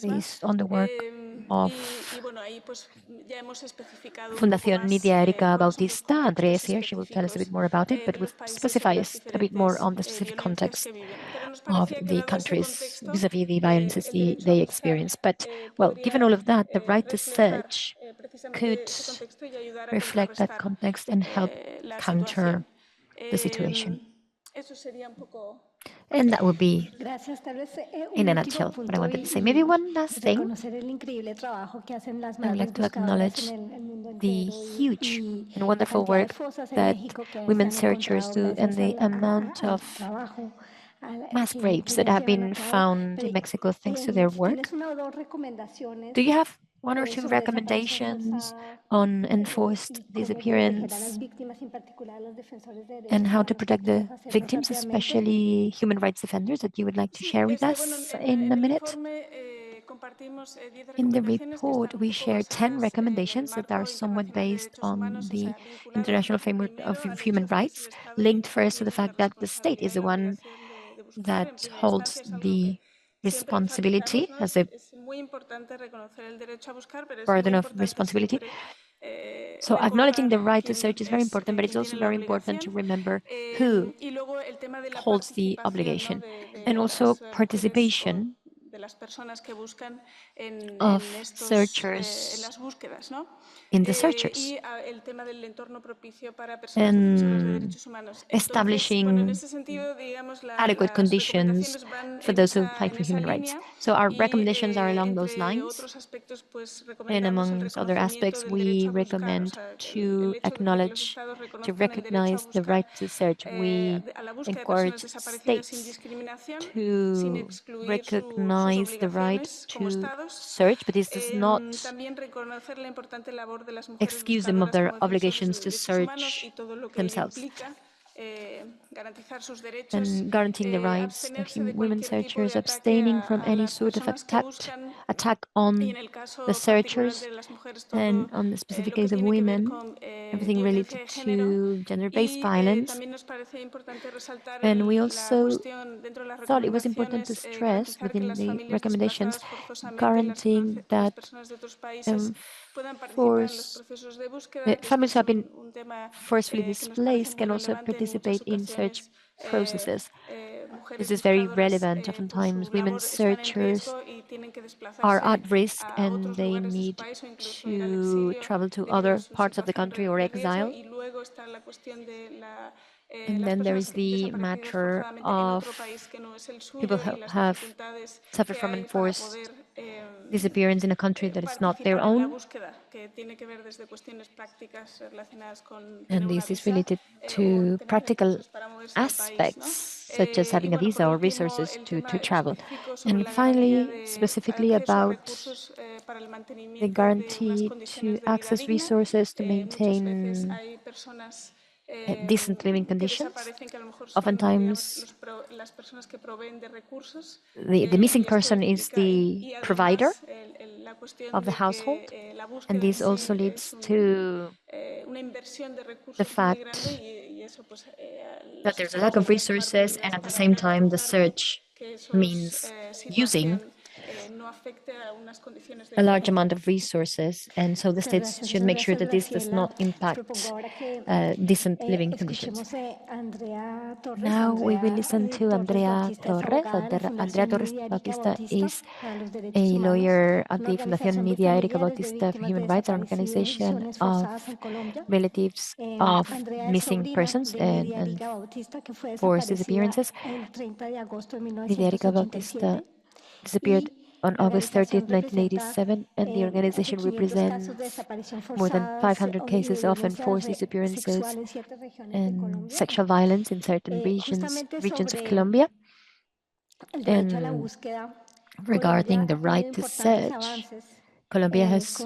based on the work of Fundación Nidia Erika Bautista. Andrea is here, she will tell us a bit more about it, but we've specified a bit more on the specific context of the countries vis-a-vis the violences they experience. But, well, given all of that, the right to search could reflect that context and help counter the situation. And that would be, in a nutshell, what I wanted to say. Maybe one last thing. I would like to acknowledge the huge and wonderful work that women searchers do and the amount of mass graves that have been found in Mexico thanks to their work. Do you have one or two recommendations on enforced disappearance and how to protect the victims, especially human rights defenders, that you would like to share with us in a minute? In the report, we share 10 recommendations that are somewhat based on the international framework of human rights, linked first to the fact that the state is the one that holds the responsibility as a burden of responsibility. So acknowledging the right to search is very important, but it's also very important to remember who holds the obligation, and also participation of searchers in the searchers, and establishing adequate conditions for those who fight for human rights. So our recommendations are along those lines. And amongst other aspects, we recommend to acknowledge, to recognize the right to search. We encourage states to recognize the right to search, but this does not excuse them of their obligations to search themselves. And guaranteeing the rights of women searchers, abstaining from any sort of attack on the searchers, and on the specific case of women, everything related to gender-based violence. And we also thought it was important to stress within the recommendations, guaranteeing that families who have been forcefully displaced can also participate in search processes. This is very relevant. Oftentimes, women searchers are at risk and they need to travel to other parts of the country or exile. And then there is the matter of people who have suffered from enforced disappearance in a country that is not their own. And this is related to practical aspects, such as having a visa or resources to travel. And finally, specifically about the guarantee to access resources to maintain decent living conditions. Oftentimes, the missing person is the provider of the household, and this also leads to the fact that there's a lack of resources, and at the same time, the search means using a large amount of resources, and so the states should make sure that this does not impact decent living conditions. Now we will listen to Andrea Torres. Andrea Torres Bautista is a lawyer at the Fundación Nidia Erika Bautista for Human Rights, an organization of relatives of missing persons and forced disappearances. Nidia Erika Bautista disappeared on August 30th, 1987, and the organization represents more than 500 cases of enforced disappearances and sexual violence in certain regions of Colombia. And regarding the right to search, Colombia has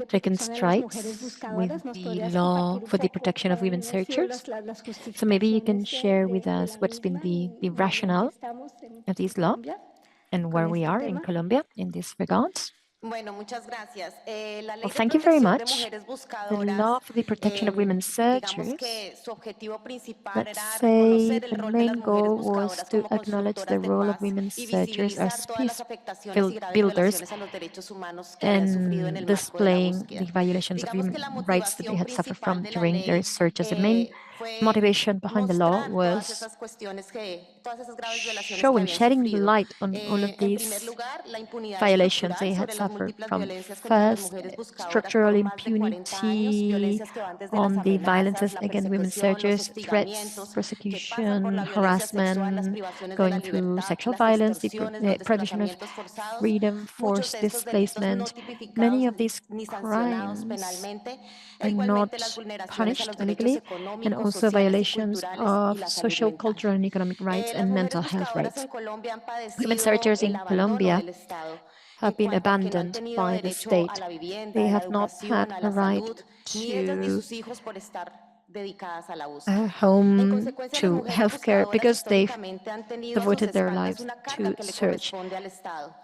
taken strides with the law for the protection of women searchers. So maybe you can share with us what's been the rationale of this law and where we are in Colombia in this regard. Well, thank you very much. The law for the protection of women searchers, let's say the main goal was to acknowledge the role of women searchers as peace builders and displaying the violations of human rights that they had suffered from during their searches. The main motivation behind the law was shedding light on all of these violations they had suffered from. First, structural impunity on the violences against women searchers, threats, persecution, harassment, going through sexual violence, the prohibition of freedom, forced displacement. Many of these crimes are not punished legally, and also also violations of social, cultural, and economic rights and mental health rights. Women searchers in Colombia have been abandoned by the state. They have not had a right to a home, to healthcare, because they've devoted their lives to search.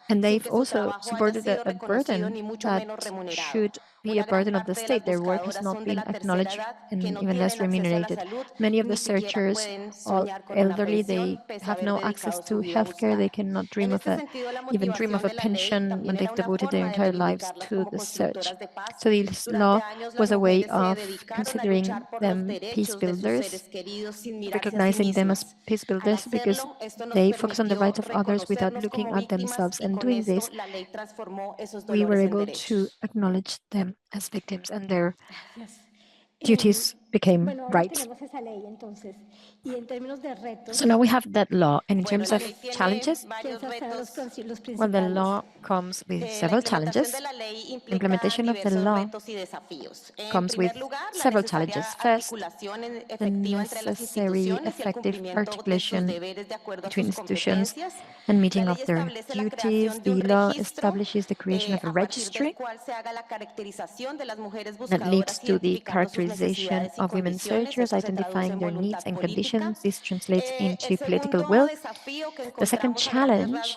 And they've also supported a burden that should be a burden of the state. Their work has not been acknowledged and even less remunerated. Many of the searchers are elderly. They have no access to healthcare. They cannot even dream of a pension when they've devoted their entire lives to the search. So this law was a way of considering them peace builders, recognizing them as peace builders, because they focus on the rights of others without looking at themselves. And doing this, we were able to acknowledge them as victims, and their duties became rights. So now we have that law, and in terms of challenges, well, the law comes with several challenges. Implementation of the law comes with several challenges. First, the necessary effective articulation between institutions and meeting of their duties. The law establishes the creation of a registry that leads to the characterization of women searchers, identifying their needs and conditions. This translates into political will. The second challenge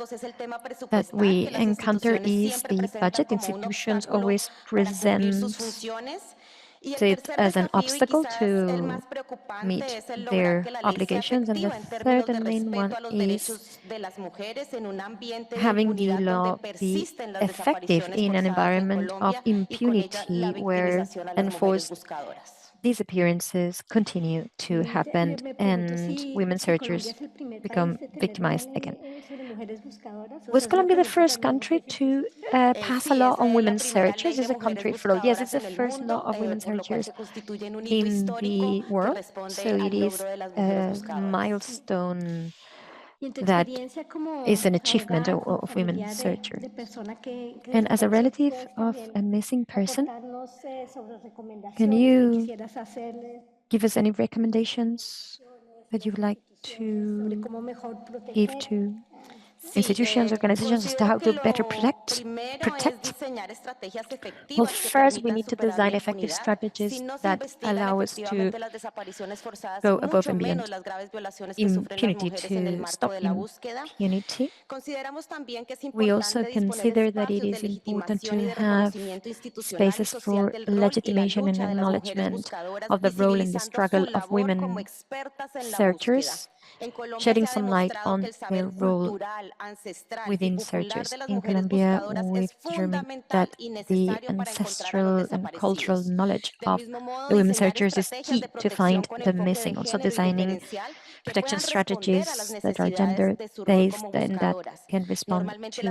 that we encounter is the budget. Institutions always present it as an obstacle to meet their obligations. And the third and main one is having the law be effective in an environment of impunity where enforced disappearances continue to happen and women searchers become victimized again. Was Colombia the first country to pass a law on women searchers? Is a country flow? Yes, it's the first law of women searchers in the world. So it is a milestone that is an achievement of women searchers. And as a relative of a missing person, can you give us any recommendations that you would like to give to institutions, organizations, as to how to better protect? Well, first, we need to design effective strategies that allow us to go above and beyond impunity, to stop impunity. We also consider that it is important to have spaces for legitimation and acknowledgement of the role in the struggle of women searchers, shedding some light on their role within searchers. In Colombia, we've determined that the ancestral and cultural knowledge of the women searchers is key to find the missing. Also designing protection strategies that are gender-based and that can respond to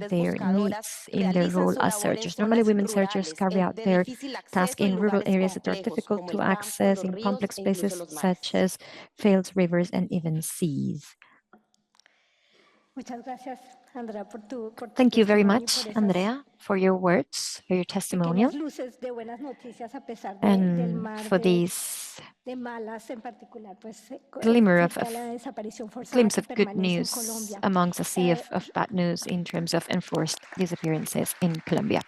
their needs in their role as searchers. Normally, women searchers carry out their task in rural areas that are difficult to access, in complex spaces such as fields, rivers, and even seas. Thank you very much, Andrea, for your words, for your testimonial, and for this glimmer of glimpse of good news amongst a sea of bad news in terms of enforced disappearances in Colombia.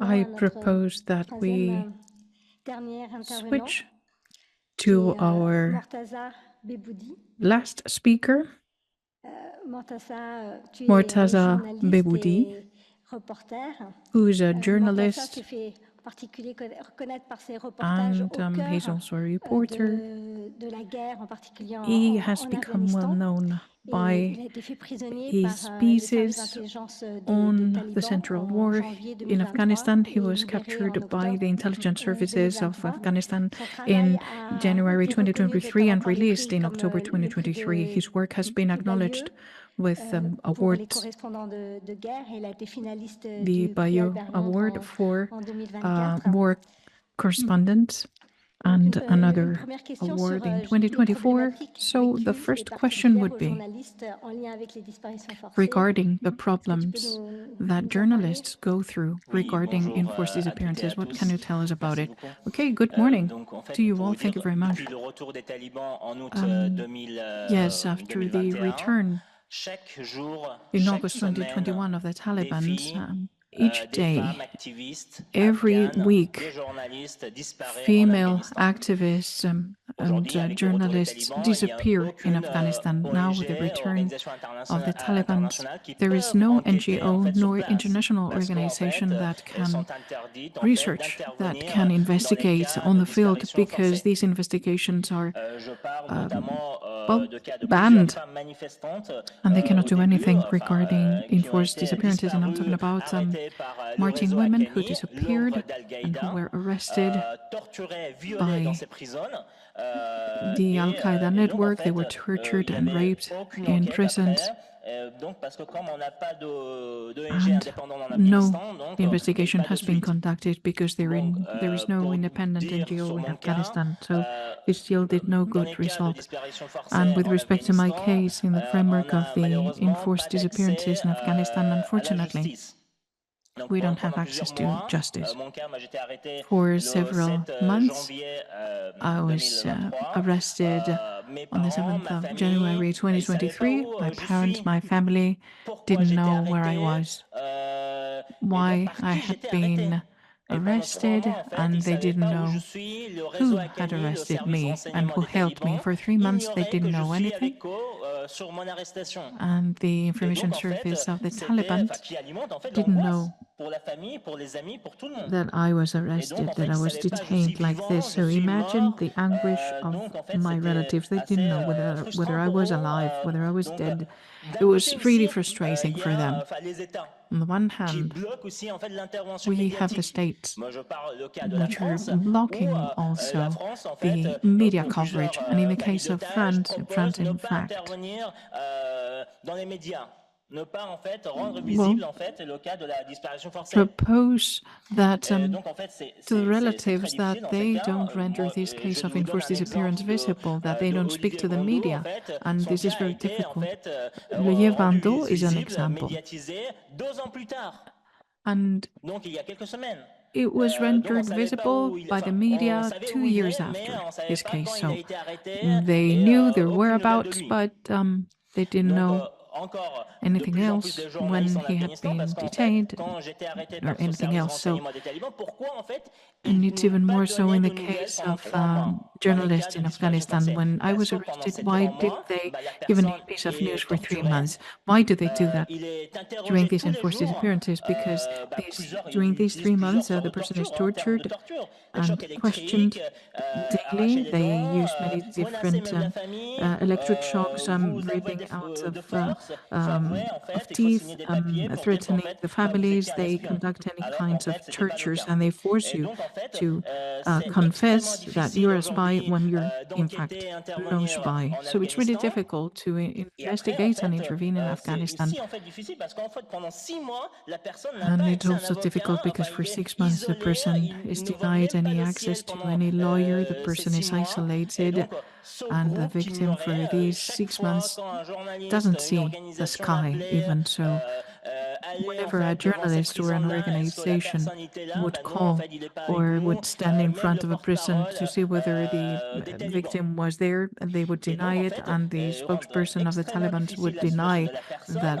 I propose that we switch to our last speaker, Mortaza BEHBOUDI, who is a journalist and he's also a reporter. He has become well known by his pieces on the Central War in Afghanistan. He was captured by the intelligence services of Afghanistan in January 2023 and released in October 2023. His work has been acknowledged with awards. The Bayeux Award for war correspondent and another award in 2024. So the first question would be regarding the problems that journalists go through regarding enforced disappearances. What can you tell us about it? Okay, good morning to you all. Thank you very much. Yes, after the return in August 2021 of the Taliban, each day, every week, female activists and journalists disappear in Afghanistan. Now, with the return of the Taliban, there is no NGO nor international organization that can research, that can investigate on the field, because these investigations are banned, and they cannot do anything regarding enforced disappearances. And I'm talking about Martin women who disappeared and who were arrested by the Al-Qaeda network. They were tortured and raped in prisons. And no investigation has been conducted because there is no independent NGO in Afghanistan, so this yielded no good result. And with respect to my case, in the framework of the enforced disappearances in Afghanistan, unfortunately, we don't have access to justice. For several months, I was arrested on the 7th of January 2023. My parents, my family didn't know where I was, why I had been arrested, and they didn't know who had arrested me and who held me. For 3 months, they didn't know anything. And the information service of the Taliban didn't know that I was arrested, that I was detained like this. So imagine the anguish of my relatives. They didn't know whether I was alive, whether I was dead. It was really frustrating for them. On the one hand, we have the states which are blocking also the media coverage. And in the case of France in fact, propose that to the relatives that they don't render this case of enforced disappearance visible, that they don't speak to the media, and this is very difficult. Le Bandeau is an example. And it was rendered visible by the media 2 years after this case. So they knew their whereabouts, but they didn't know anything else when he had been detained or anything else. So, and it's even more so in the case of journalists in Afghanistan. When I was arrested, why did they give a piece of news for 3 months? Why do they do that during these enforced disappearances? Because during these 3 months, the person is tortured and questioned daily. They use many different electric shocks, ripping out of teeth, threatening the families. They conduct any kinds of tortures, and they force you to confess that you're a spy when you're in fact no spy. So it's really difficult to investigate and intervene in Afghanistan. And it's also difficult because for 6 months the person is denied any access to any lawyer, the person is isolated, and the victim for these 6 months doesn't see the sky even. So whenever a journalist or an organization would call or would stand in front of a prison to see whether the victim was there, they would deny it, and the spokesperson of the Taliban would deny that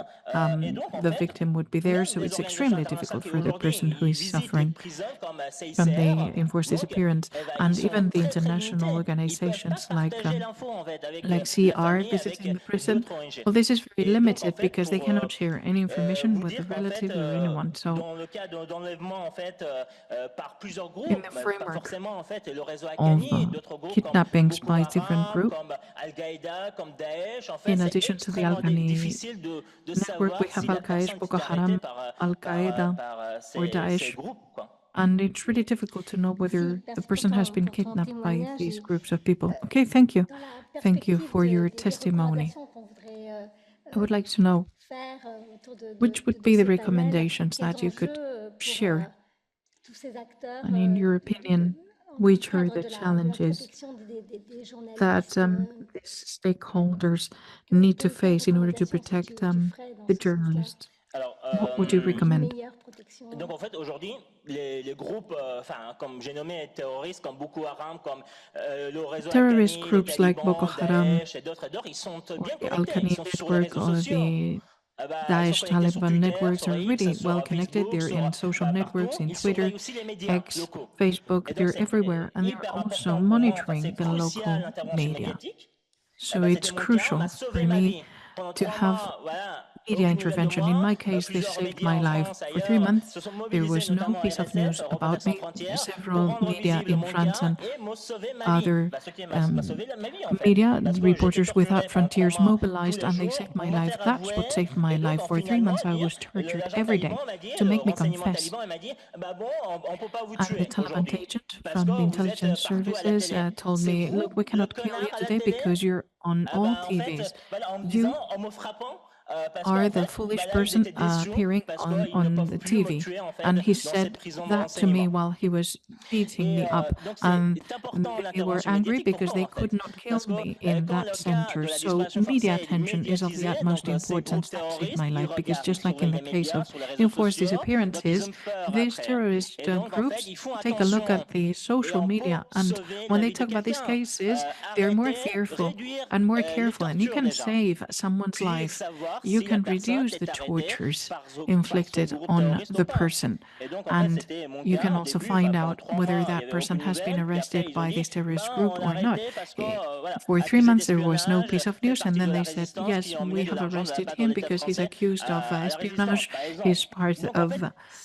the victim would be there. So it's extremely difficult for the person who is suffering from the enforced disappearance. And even the international organizations like CR visiting the prison, well, this is very limited because they cannot share any information with a relative or anyone. So in the framework of kidnappings by different groups, in addition to the Al-Ghani network, we have Al-Qaeda, Boko Haram, Al-Qaeda, or Daesh. And it's really difficult to know whether the person has been kidnapped by these groups of people. Okay, thank you. Thank you for your testimony. I would like to know which would be the recommendations that you could share. And in your opinion, which are the challenges that these stakeholders need to face in order to protect the journalists? What would you recommend? Donc en fait aujourd'hui les groupes comme j'ai nommé terroristes comme Boko Haram comme le réseau Terrorist Al-Qaïda, groups like Boko Haram, et d'autres ils sont bien the connectés, ils Al-Qaeda sont sur les network, réseaux or sociaux. the Daesh Taliban networks are really well connected. They're in social networks, in Twitter, X, Facebook, they're everywhere, and they're also monitoring the local media. So it's crucial for me to have media intervention. In my case, this saved my life. For 3 months, there was no piece of news about me. Several media in France and other media, reporters without frontiers, mobilized, and they saved my life. That's what saved my life. For 3 months, I was tortured every day to make me confess. And the Taliban agent from the intelligence services told me, look, we cannot kill you today because you're on all TVs. You are the foolish person appearing on the TV. And he said that to me while he was beating me up. And they were angry because they could not kill me in that center. So media attention is of the utmost importance. That saved my life, because just like in the case of enforced disappearances, these terrorist groups take a look at the social media, and when they talk about these cases, they're more fearful and more careful, and you can save someone's life. You can reduce the tortures inflicted on the person, and you can also find out whether that person has been arrested by this terrorist group or not. For 3 months there was no piece of news, and then they said, yes, we have arrested him because he's accused of espionage. He's part of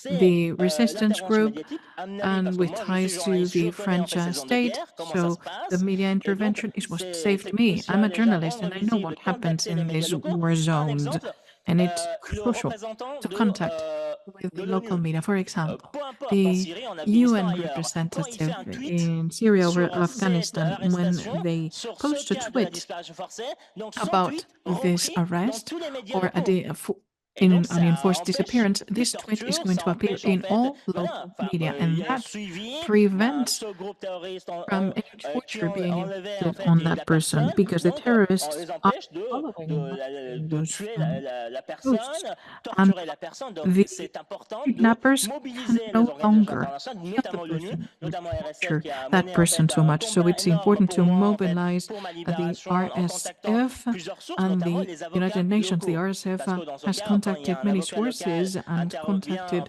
the resistance group and with ties to the French state. So the media intervention is what saved me. I'm a journalist and I know what happens in these war zones, and it's crucial to contact with the local media. For example, the UN representative in Syria or Afghanistan, when they post a tweet about this arrest or in an enforced disappearance, this tweet is going to appear in all local media, and that prevents from any torture being inflicted on that person, because the terrorists are following those posts, and the kidnappers can no longer kill the person or torture that person so much. So it's important to mobilize the RSF and the United Nations. The RSF has contacted many sources and contacted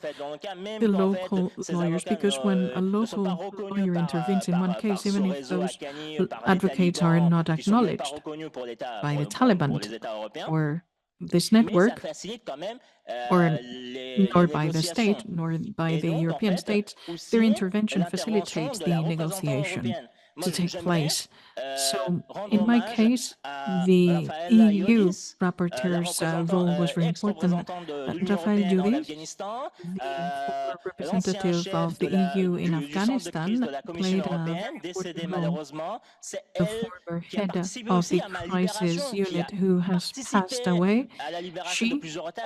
the local lawyers, because when a local lawyer intervenes in one case, even if those advocates are not acknowledged by the Taliban or this network, or nor by the state, nor by the European states, their intervention facilitates the negotiation to take place. So in my case, the EU rapporteur's role was very important. Raphael Duri, the former representative of the EU in Afghanistan, played a very important role. The former head of the crisis unit, who has passed away, she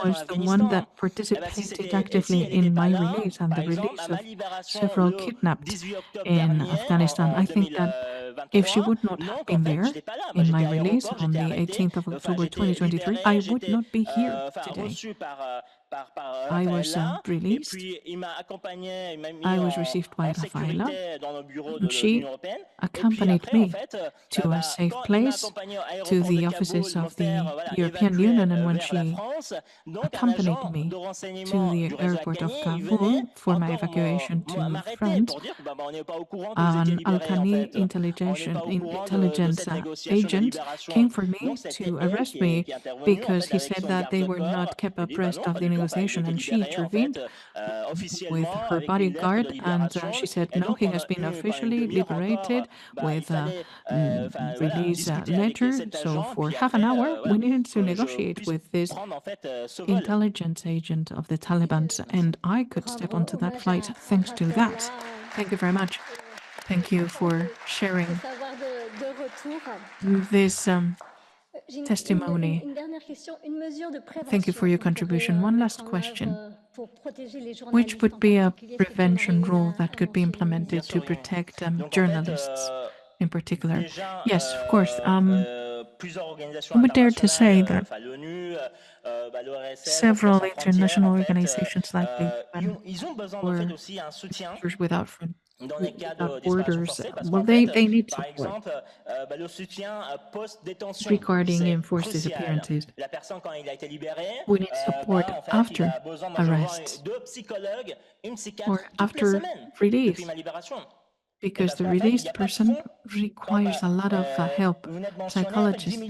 was the one that participated actively in my release and the release of several kidnapped in Afghanistan. I think that if she would not have been there in my release on the 18th of October 2023, I would not be here today. I was released. I was received by Rafaela, and she accompanied me to a safe place, to the offices of the European Union, and when she accompanied me to the airport of Kabul for my evacuation to France, an Al-Qani intelligence agent came for me to arrest me because he said that they were not kept abreast of the negotiation, and she intervened with her bodyguard, and she said, no, he has been officially liberated with a release letter. So for half an hour, we needed to negotiate with this intelligence agent of the Taliban, and I could step onto that flight thanks to that. Thank you very much. Thank you for sharing this testimony. Thank you for your contribution. One last question. Which would be a prevention rule that could be implemented to protect journalists in particular? Yes, of course. I would dare to say that several international organizations like the UN or Reporters Without Borders, well, they need support regarding enforced disappearances. We need support after arrest or after release, because the released person requires a lot of help. Psychologists,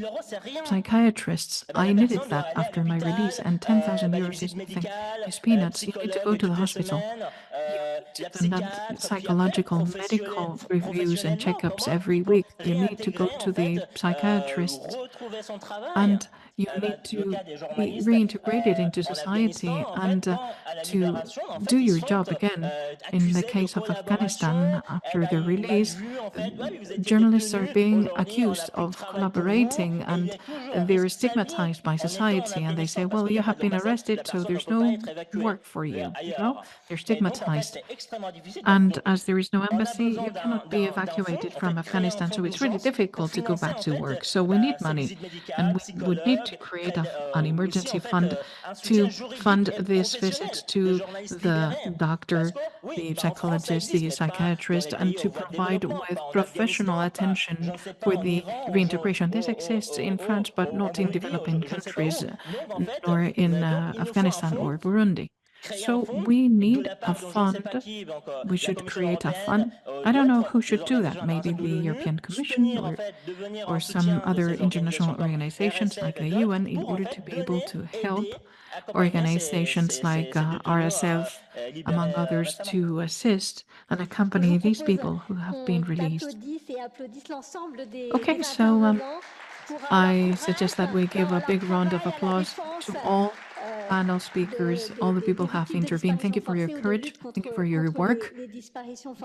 psychiatrists, I needed that after my release, and 10,000 euros is nothing. It's peanuts. You need to go to the hospital. You conduct psychological, medical reviews and checkups every week. You need to go to the psychiatrist, and you need to be reintegrated into society and to do your job again. In the case of Afghanistan, after their release, journalists are being accused of collaborating, and they're stigmatized by society, and they say, well, you have been arrested, so there's no work for you, They're stigmatized. And as there is no embassy, you cannot be evacuated from Afghanistan, so it's really difficult to go back to work. So we need money, and we would need to create an emergency fund to fund this visit to the doctor, the psychologist, the psychiatrist, and to provide with professional attention for the reintegration. This exists in France, but not in developing countries, nor in Afghanistan or Burundi. So we need a fund. We should create a fund. I don't know who should do that. Maybe the European Commission or some other international organizations like the UN, in order to be able to help organizations like RSF, among others, to assist and accompany these people who have been released. Okay, so I suggest that we give a big round of applause to all panel speakers, all the people who have intervened. Thank you for your courage. Thank you for your work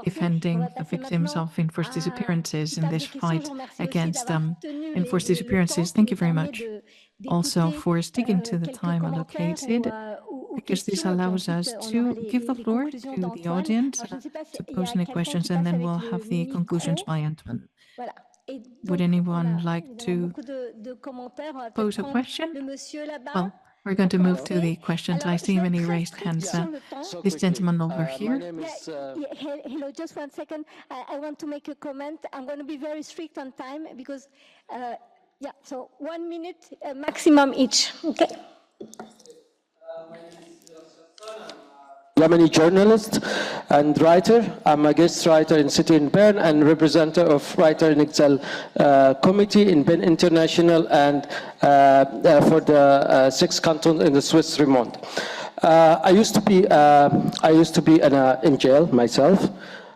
defending the victims of enforced disappearances in this fight against enforced disappearances. Thank you very much. Also for sticking to the time allocated, because this allows us to give the floor to the audience to pose any questions, and then we'll have the conclusions by Antoine. Would anyone like to pose a question? Well, we're going to move to the questions. I see many raised hands. This gentleman over here. Hello, just 1 second. I want to make a comment. I'm going to be very strict on time because, so 1 minute maximum each. Okay. Yemeni journalist and writer. I'm a guest writer in City in Bern and representative of Writer in Exile Committee in Bern International and for the 6 cantons in the Swiss Romand. I used to be in jail myself,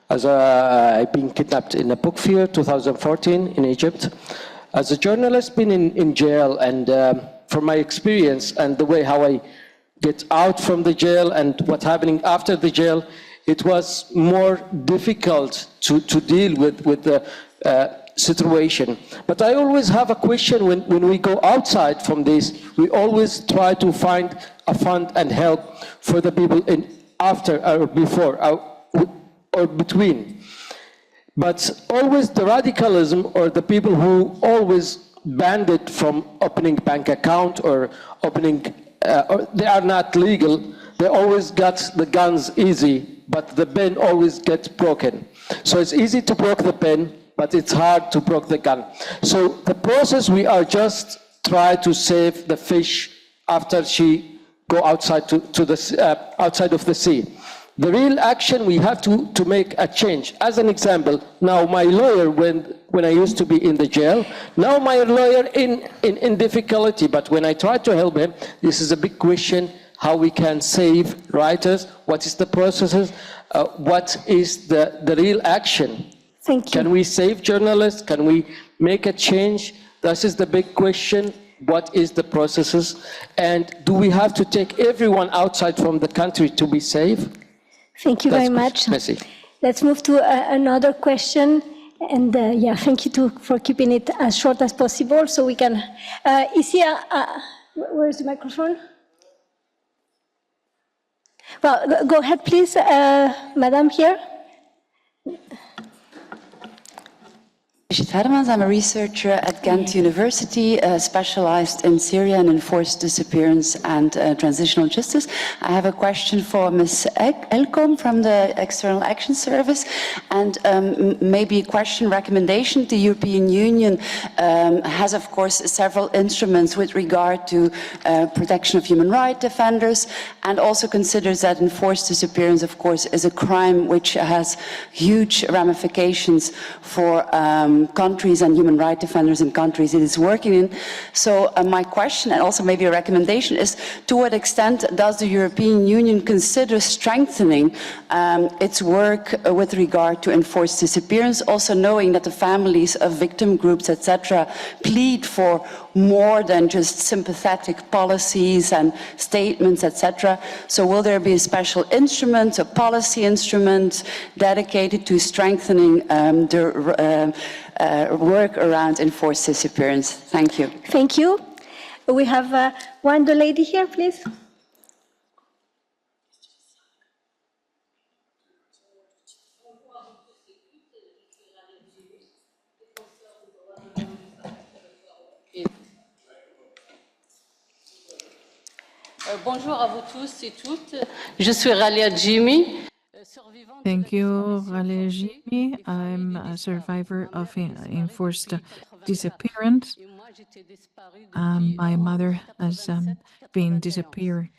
as I've been kidnapped in a book fair 2014 in Egypt. As a journalist, been in jail, and from my experience and the way how I get out from the jail and what's happening after the jail, it was more difficult to deal with the situation. But I always have a question when we go outside from this, we always try to find a fund and help for the people in after or before or between. But always the radicalism or the people who always banned it from opening bank account or opening or they are not legal, they always got the guns easy, but the pen always gets broken. So it's easy to break the pen, but it's hard to break the gun. So the process, we are just try to save the fish after she go outside to the outside of the sea. The real action, we have to make a change. As an example, now my lawyer, when I used to be in the jail, now my lawyer in difficulty, but when I try to help him, this is a big question, how we can save writers, what is the processes, what is the real action? Thank you. Can we save journalists? Can we make a change? This is the big question. What is the processes? And do we have to take everyone outside from the country to be safe? Thank you very much. Merci. Let's move to another question. And yeah, thank you too for keeping it as short as possible so we can. Where is the microphone? Well, go ahead, please, Madam here. I'm a researcher at Ghent University, specialized in Syria and enforced disappearance and transitional justice. I have a question for Ms. EKHOLM from the External Action Service, and maybe a question, recommendation. The European Union has, of course, several instruments with regard to protection of human rights defenders, and also considers that enforced disappearance, of course, is a crime which has huge ramifications for countries and human rights defenders in countries it is working in. So my question, and also maybe a recommendation, is to what extent does the European Union consider strengthening its work with regard to enforced disappearance, also knowing that the families of victim groups, etc., plead for more than just sympathetic policies and statements, etc. So will there be a special instrument, a policy instrument dedicated to strengthening the work around enforced disappearance? Thank you. Thank you. We have the lady here, please. Bonjour à vous tous et toutes. Je suis Ralia Jimmy. Thank you, Ralia Jimmy. I'm a survivor of enforced disappearance. My mother has been disappeared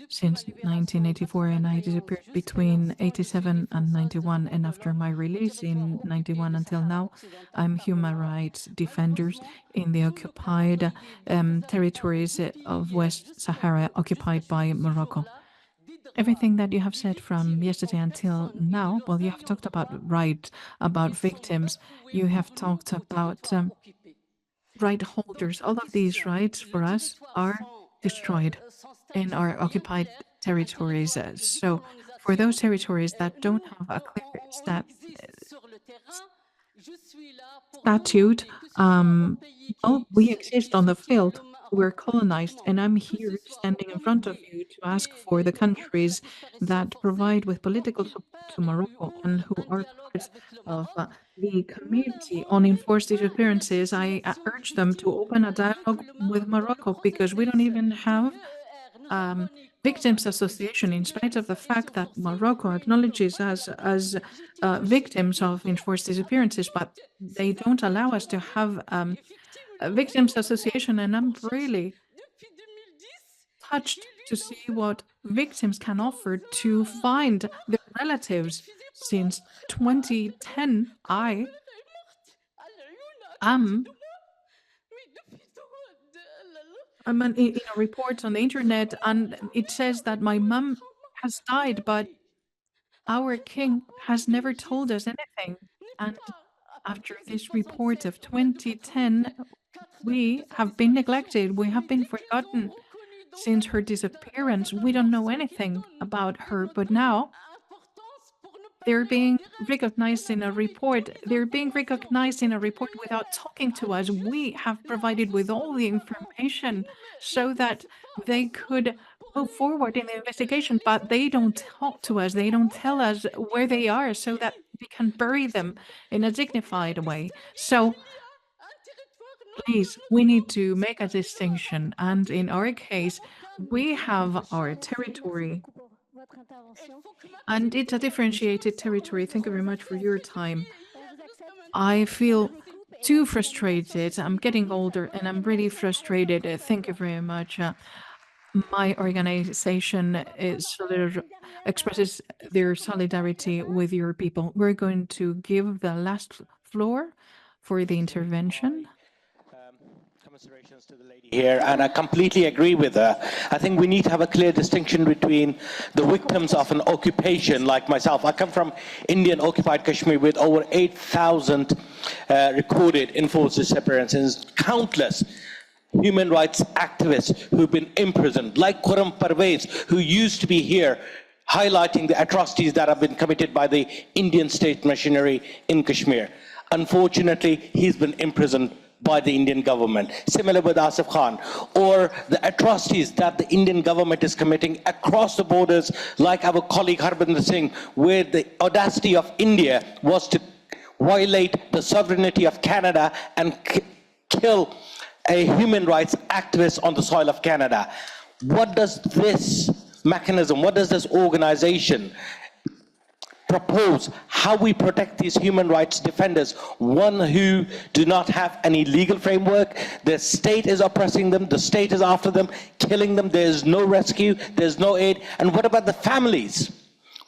since 1984, and I disappeared between 87 and 91, and after my release in 91 until now, I'm human rights defenders in the occupied territories of West Sahara, occupied by Morocco. Everything that you have said from yesterday until now, well, you have talked about rights, about victims, you have talked about right holders. All of these rights for us are destroyed in our occupied territories. So for those territories that don't have a clear statute, well, we exist on the field. We're colonized, and I'm here standing in front of you to ask for the countries that provide with political support to Morocco and who are part of the community on enforced disappearances. I urge them to open a dialogue with Morocco, because we don't even have victims association, in spite of the fact that Morocco acknowledges us as victims of enforced disappearances, but they don't allow us to have victims association. And I'm really touched to see what victims can offer to find their relatives. Since 2010, I am in a report on the internet, and it says that my mom has died, but our king has never told us anything. And after this report of 2010, we have been neglected, we have been forgotten. Since her disappearance, we don't know anything about her, but now they're being recognized in a report. They're being recognized in a report without talking to us. We have provided with all the information so that they could move forward in the investigation, but they don't talk to us. They don't tell us where they are so that we can bury them in a dignified way. So please, we need to make a distinction. And in our case, we have our territory, and it's a differentiated territory. Thank you very much for your time. I feel too frustrated. I'm getting older and I'm really frustrated. Thank you very much. My organization expresses their solidarity with your people. We're going to give the last floor for the intervention. Commiserations to the lady here, and I completely agree with her. I think we need to have a clear distinction between the victims of an occupation like myself. I come from Indian occupied Kashmir with over 8,000 recorded enforced disappearances, countless human rights activists who've been imprisoned, like Khurram Parvez, who used to be here highlighting the atrocities that have been committed by the Indian state machinery in Kashmir. Unfortunately, he's been imprisoned by the Indian government. Similar with Asif Khan, or the atrocities that the Indian government is committing across the borders, like our colleague Harbinder Singh, where the audacity of India was to violate the sovereignty of Canada and kill a human rights activist on the soil of Canada. What does this mechanism, what does this organization propose, how we protect these human rights defenders, one who do not have any legal framework, the state is oppressing them, the state is after them, killing them, there's no rescue, there's no aid, and what about the families?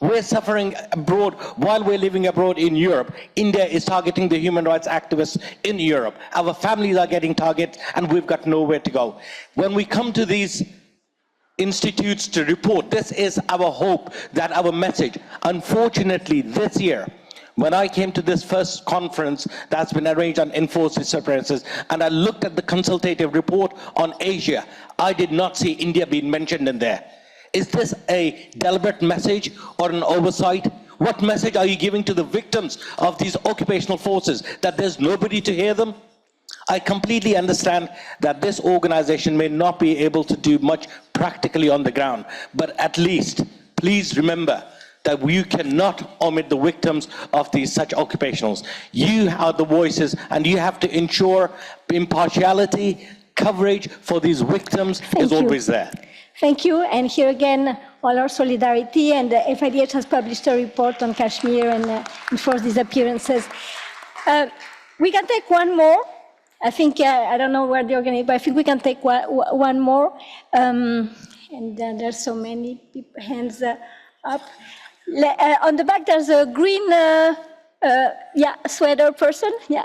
We're suffering abroad while we're living abroad in Europe. India is targeting the human rights activists in Europe. Our families are getting targeted and we've got nowhere to go. When we come to these institutes to report, this is our hope, that our message. Unfortunately, this year, when I came to this first conference that's been arranged on enforced disappearances, and I looked at the consultative report on Asia, I did not see India being mentioned in there. Is this a deliberate message or an oversight? What message are you giving to the victims of these occupational forces, that there's nobody to hear them? I completely understand that this organization may not be able to do much practically on the ground, but at least, please remember that you cannot omit the victims of these such occupationals. You are the voices, and you have to ensure impartiality, coverage for these victims is always there. Thank you, and here again, all our solidarity, and the FIDH has published a report on Kashmir and enforced disappearances. We can take one more. I think, I don't know where the organization, but I think we can take one more. And there's so many hands up. On the back, there's a green sweater person. Yeah.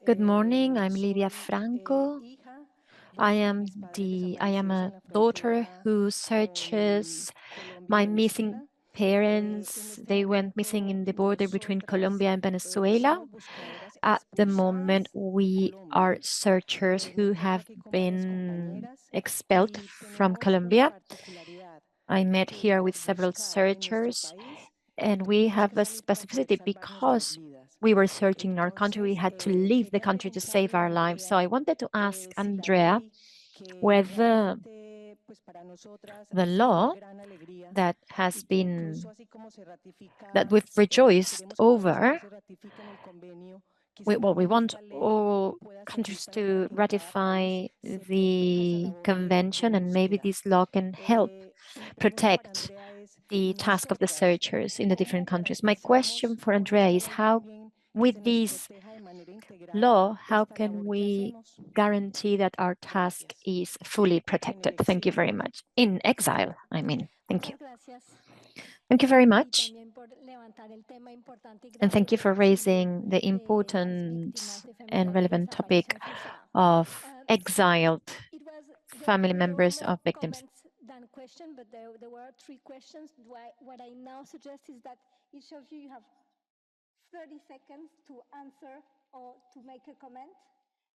Good morning, I'm Livia Franco. I am a daughter who searches my missing parents. They went missing in the border between Colombia and Venezuela. At the moment, we are searchers who have been expelled from Colombia. I met here with several searchers, and we have a specificity because we were searching in our country. We had to leave the country to save our lives. So I wanted to ask Andrea whether the law that we've rejoiced over, we want all countries to ratify the convention, and maybe this law can help protect the task of the searchers in the different countries. My question for Andrea is, how, with this law, how can we guarantee that our task is fully protected? Thank you very much. In exile, I mean. Thank you. Thank you very much. And thank you for raising the important and relevant topic of exiled family members of victims. Question, but there were 3 questions. What I now suggest is that each of you have 30 seconds to answer or to make a comment,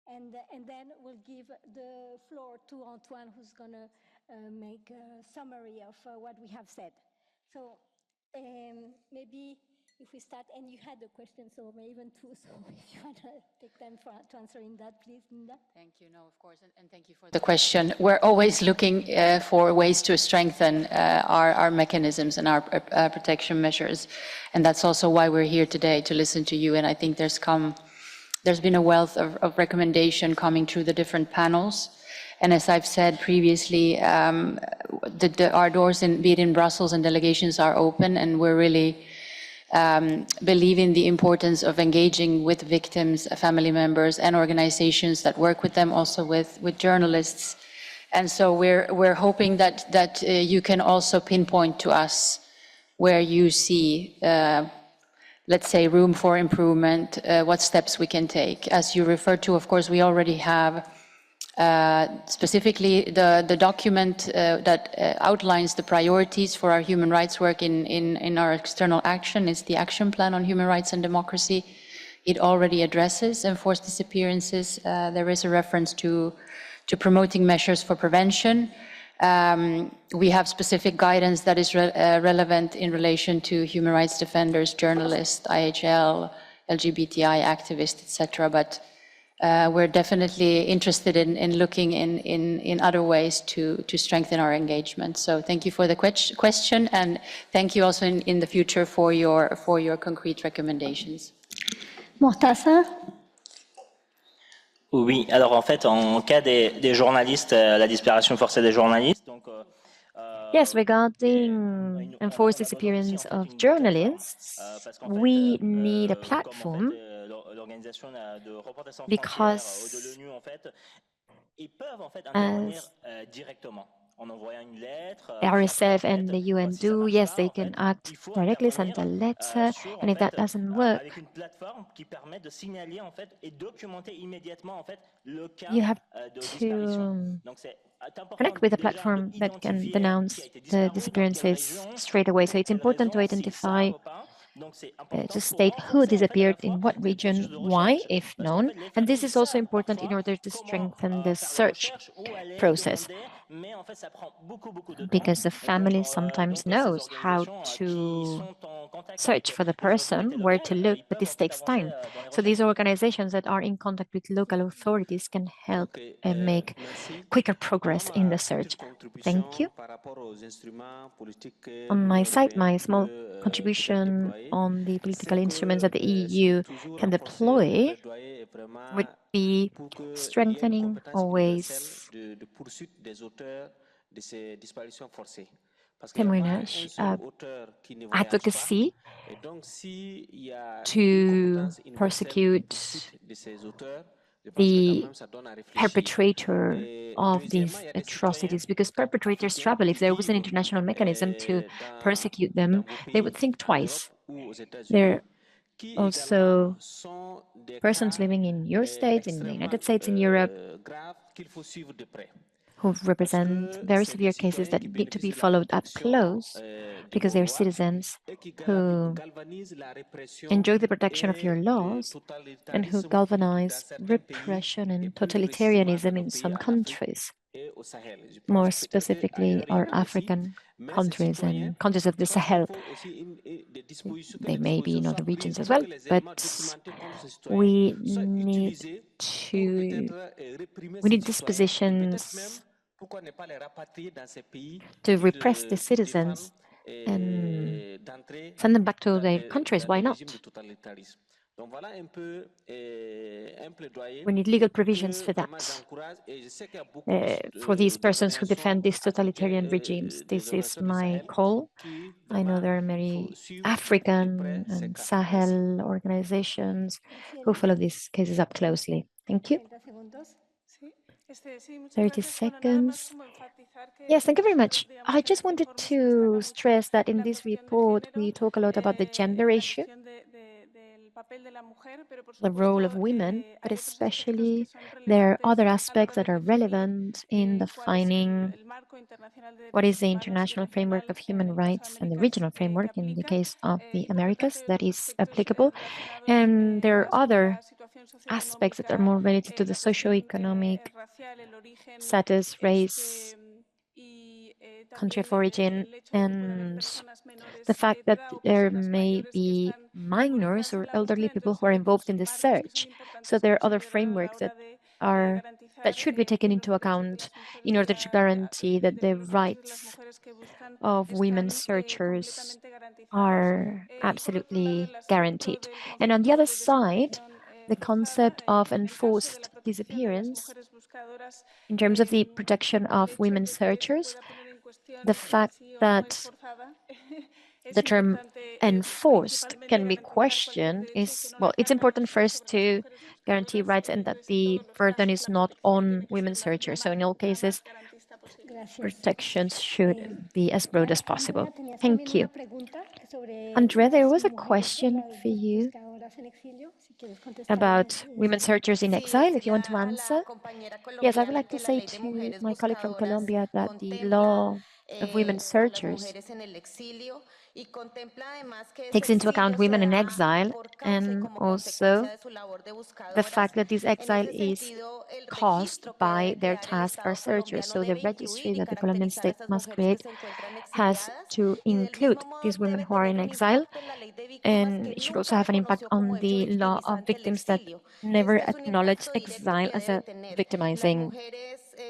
and then we'll give the floor to Antoine, who's going to make a summary of what we have said. So maybe if we start, and you had a question, so maybe even 2, so if you want to take time to answering that, please, Linda. Thank you, no, of course, and thank you for the question. We're always looking for ways to strengthen our mechanisms and our protection measures, and that's also why we're here today, to listen to you, and I think there's been a wealth of recommendation coming through the different panels. And as I've said previously, our doors, be it in Brussels and delegations, are open, and we're really believe in the importance of engaging with victims, family members, and organizations that work with them, also with journalists. And so we're hoping that you can also pinpoint to us where you see, let's say, room for improvement, what steps we can take. As you referred to, of course, we already have specifically the document that outlines the priorities for our human rights work in our external action. Is the Action Plan on Human Rights and Democracy. it already addresses enforced disappearances. There is a reference to promoting measures for prevention. We have specific guidance that is relevant in relation to human rights defenders, journalists, IHL, LGBTI activists, etc. But we're definitely interested in looking in other ways to strengthen our engagement. So thank you for the question, and thank you also in the future for your concrete recommendations. Mortaza? Oui, alors en fait, en cas des journalistes, la disparition forcée des journalistes, donc, yes, regarding enforced disappearance of journalists, we need a platform because as RSF and the UN do, yes, they can act directly, send a letter, and if that doesn't work, you have to connect with a platform that can denounce the disappearances straight away. So it's important to identify, to state who disappeared in what region, why, if known. And this is also important in order to strengthen the search process, because the family sometimes knows how to search for the person, where to look, but this takes time. So these organizations that are in contact with local authorities can help make quicker progress in the search. Thank you. On my side, my small contribution on the political instruments that the EU can deploy would be strengthening always témoignage, advocacy to prosecute the perpetrator of these atrocities, because perpetrators travel. If there was an international mechanism to persecute them, they would think twice. There are also persons living in your states, in the United States, in Europe, who represent very severe cases that need to be followed up close, because they're citizens who enjoy the protection of your laws and who galvanize repression and totalitarianism in some countries, more specifically our African countries and countries of the Sahel. They may be in other regions as well, but we need dispositions to repress the citizens and send them back to their countries. Why not? We need legal provisions for that, for these persons who defend these totalitarian regimes. This is my call. I know there are many African and Sahel organizations who follow these cases up closely. Thank you. 30 seconds. Yes, thank you very much. I just wanted to stress that in this report, we talk a lot about the gender issue, the role of women, but especially there are other aspects that are relevant in defining what is the international framework of human rights and the regional framework in the case of the Americas that is applicable. And there are other aspects that are more related to the socio-economic status, race, country of origin, and the fact that there may be minors or elderly people who are involved in the search. So there are other frameworks that should be taken into account in order to guarantee that the rights of women searchers are absolutely guaranteed. And on the other side, the concept of enforced disappearance in terms of the protection of women searchers, the fact that the term enforced can be questioned is, well, it's important first to guarantee rights and that the burden is not on women searchers. So in all cases, protections should be as broad as possible. Thank you. Andrea, there was a question for you about women searchers in exile, if you want to answer. Yes, I would like to say to my colleague from Colombia that the law of women searchers takes into account women in exile and also the fact that this exile is caused by their task as searchers. So the registry that the Colombian state must create has to include these women who are in exile, and it should also have an impact on the law of victims that never acknowledge exile as a victimizing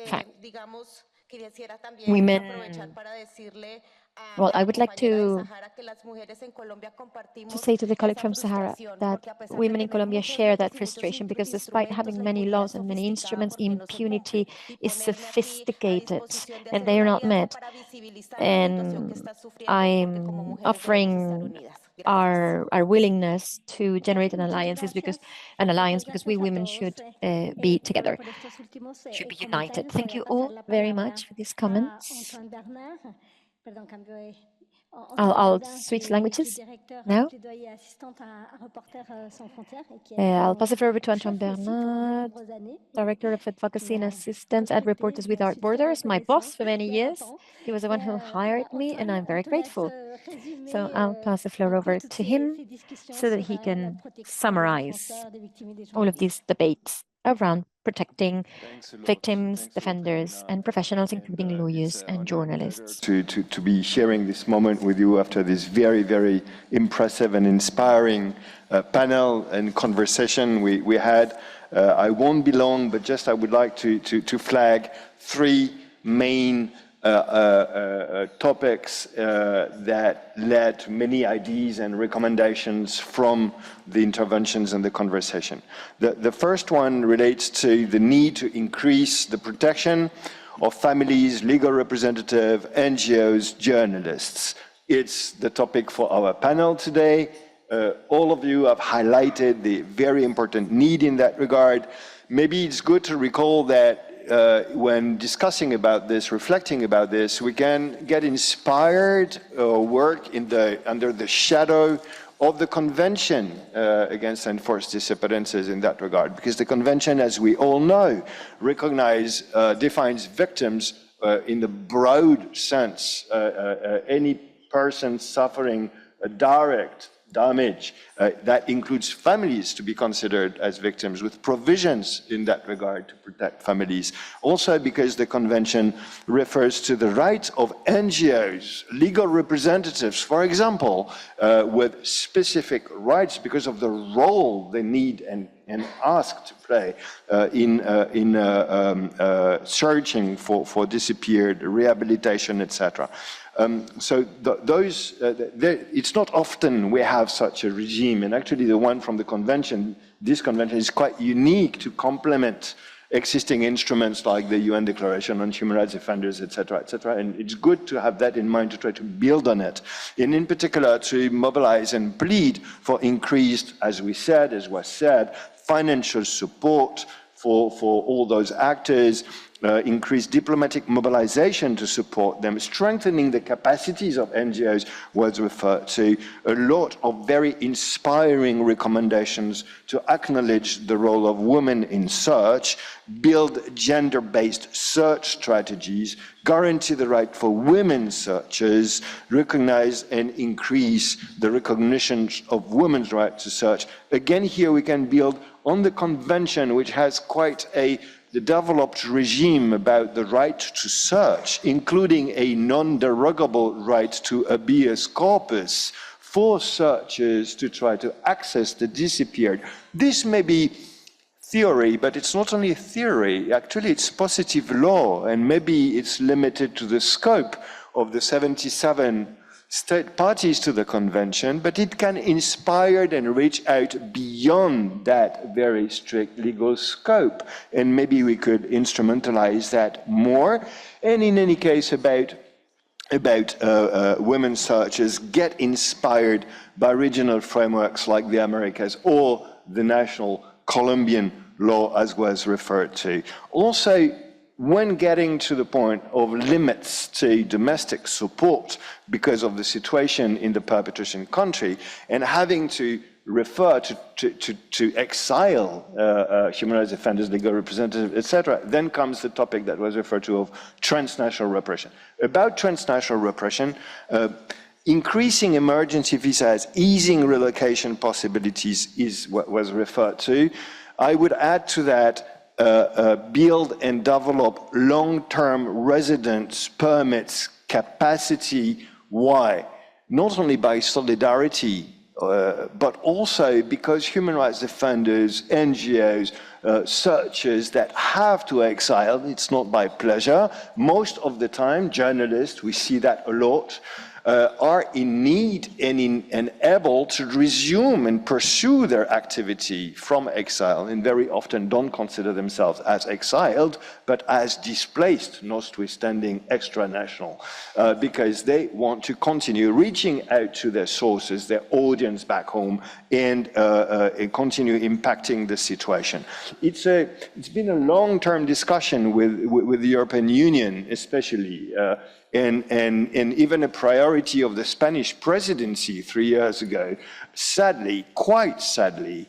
fact. Women, well, I would like to say to the colleague from Sahara that women in Colombia share that frustration, because despite having many laws and many instruments, impunity is sophisticated and they are not met. And I'm offering our willingness to generate an alliance because we women should be together, should be united. Thank you all very much for these comments. I'll switch languages now. I'll pass it over to Antoine Bernard, Director of Advocacy and Assistance at Reporters Without Borders, my boss for many years. He was the one who hired me, and I'm very grateful. So I'll pass the floor over to him so that he can summarize all of these debates around protecting victims, defenders, and professionals, including lawyers and journalists. To be sharing this moment with you after this very, very impressive and inspiring panel and conversation we had. I won't be long, but just I would like to flag three main topics that led to many ideas and recommendations from the interventions and the conversation. The first one relates to the need to increase the protection of families, legal representatives, NGOs, journalists. It's the topic for our panel today. All of you have highlighted the very important need in that regard. Maybe it's good to recall that when discussing about this, reflecting about this, we can get inspired or work under the shadow of the Convention against enforced disappearances in that regard, because the Convention, as we all know, defines victims in the broad sense, any person suffering a direct damage. That includes families to be considered as victims, with provisions in that regard to protect families. Also because the Convention refers to the rights of NGOs, legal representatives, for example, with specific rights because of the role they need and ask to play in searching for disappeared, rehabilitation, etc. So it's not often we have such a regime, and actually the one from the Convention, this Convention is quite unique to complement existing instruments like the UN Declaration on Human Rights Defenders, etc., etc. And it's good to have that in mind to try to build on it, and in particular to mobilize and plead for increased, as was said, financial support for all those actors, increased diplomatic mobilization to support them, strengthening the capacities of NGOs was referred to, a lot of very inspiring recommendations to acknowledge the role of women in search, build gender-based search strategies, guarantee the right for women searchers, recognize and increase the recognition of women's right to search. Again, here we can build on the Convention, which has quite a developed regime about the right to search, including a non-derogable right to habeas corpus for searchers to try to access the disappeared. This may be theory, but it's not only theory, actually it's positive law, and maybe it's limited to the scope of the 77 state parties to the Convention, but it can inspire and reach out beyond that very strict legal scope, and maybe we could instrumentalize that more. And in any case, about women searchers, get inspired by regional frameworks like the Americas or the national Colombian law, as was referred to. Also, when getting to the point of limits to domestic support because of the situation in the perpetration country, and having to refer to exile human rights defenders, legal representatives, etc., then comes the topic that was referred to of transnational repression. About transnational repression, Increasing emergency visas, easing relocation possibilities is what was referred to. I would add to that, build and develop long-term residence permits capacity. Why? Not only by solidarity, but also because human rights defenders, NGOs, searchers that have to exile, it's not by pleasure. Most of the time, journalists, we see that a lot, are in need and able to resume and pursue their activity from exile, and very often don't consider themselves as exiled, but as displaced, notwithstanding extra-national, because they want to continue reaching out to their sources, their audience back home, and continue impacting the situation. It's been a long-term discussion with the European Union, especially, and even a priority of the Spanish presidency 3 years ago, sadly, quite sadly,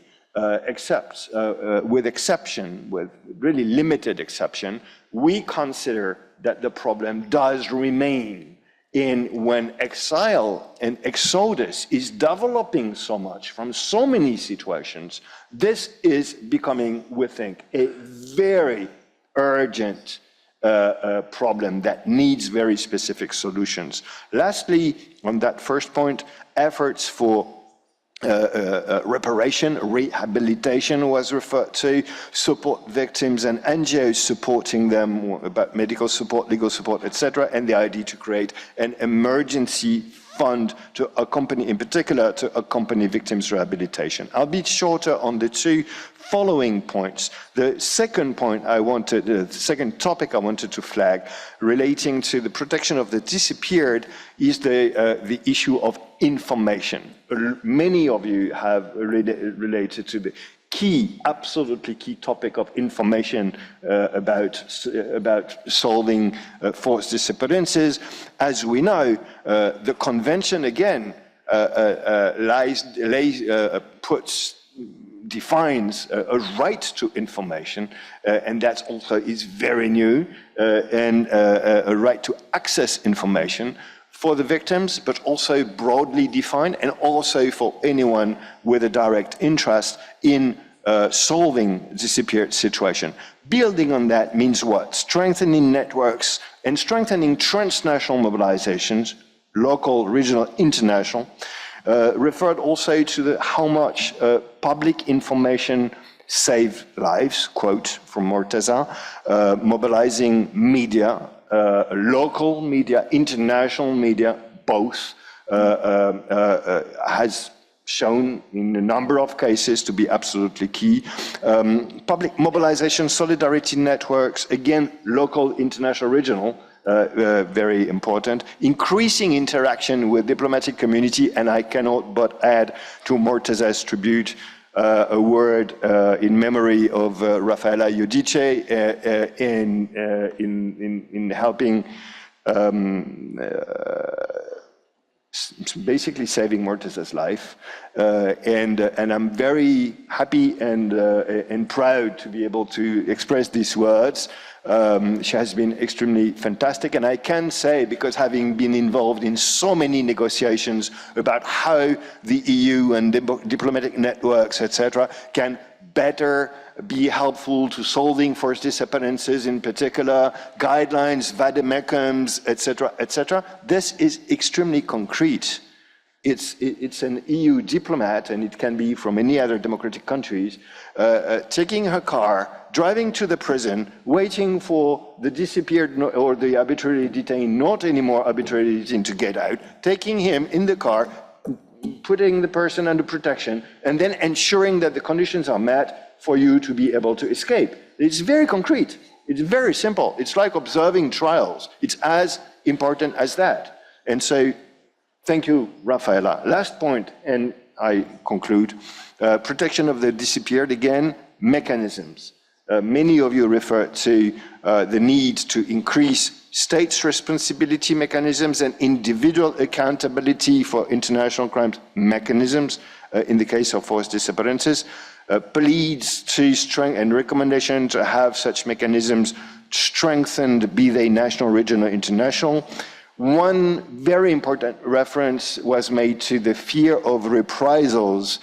with really limited exception, we consider that the problem does remain in when exile and exodus is developing so much from so many situations. This is becoming, we think, a very urgent problem that needs very specific solutions. Lastly, on that first point, efforts for reparation, rehabilitation was referred to, support victims and NGOs supporting them about medical support, legal support, etc., and the idea to create an emergency fund to accompany, in particular, to accompany victims' rehabilitation. I'll be shorter on the two following points. The second point the second topic I wanted to flag relating to the protection of the disappeared is the issue of information. Many of you have related to the absolutely key topic of information about solving forced disappearances. As we know, the convention again defines a right to information, and that also is very new, and a right to access information for the victims, but also broadly defined, and also for anyone with a direct interest in solving disappeared situation. Building on that means what? Strengthening networks and strengthening transnational mobilizations, local, regional, international, referred also to how much public information save lives, quote from Mortaza, mobilizing media, local media, international media, both, has shown in a number of cases to be absolutely key. Public mobilization, solidarity networks, again, local, international, regional, very important. Increasing interaction with diplomatic community, and I cannot but add to Mortaza's tribute a word in memory of Rafaela Giudice in helping basically saving Mortaza's life, and I'm very happy and proud to be able to express these words. She has been extremely fantastic, and I can say, because having been involved in so many negotiations about how the EU and diplomatic networks, etc., can better be helpful to solving forced disappearances, in particular, guidelines, vademecums, etc., etc. This is extremely concrete. It's an EU diplomat, and it can be from any other democratic countries, taking her car, driving to the prison, waiting for the disappeared or the arbitrarily detained, not anymore arbitrarily detained, to get out, taking him in the car, putting the person under protection, and then ensuring that the conditions are met for you to be able to escape. It's very concrete. It's very simple. It's like observing trials. It's as important as that. And so, thank you, Rafaela. Last point, and I conclude. Protection of the disappeared, again, mechanisms. Many of you referred to the need to increase states' responsibility mechanisms and individual accountability for international crimes mechanisms in the case of forced disappearances. Pleads to strengthen and recommendation to have such mechanisms strengthened, be they national, regional, international. One very important reference was made to the fear of reprisals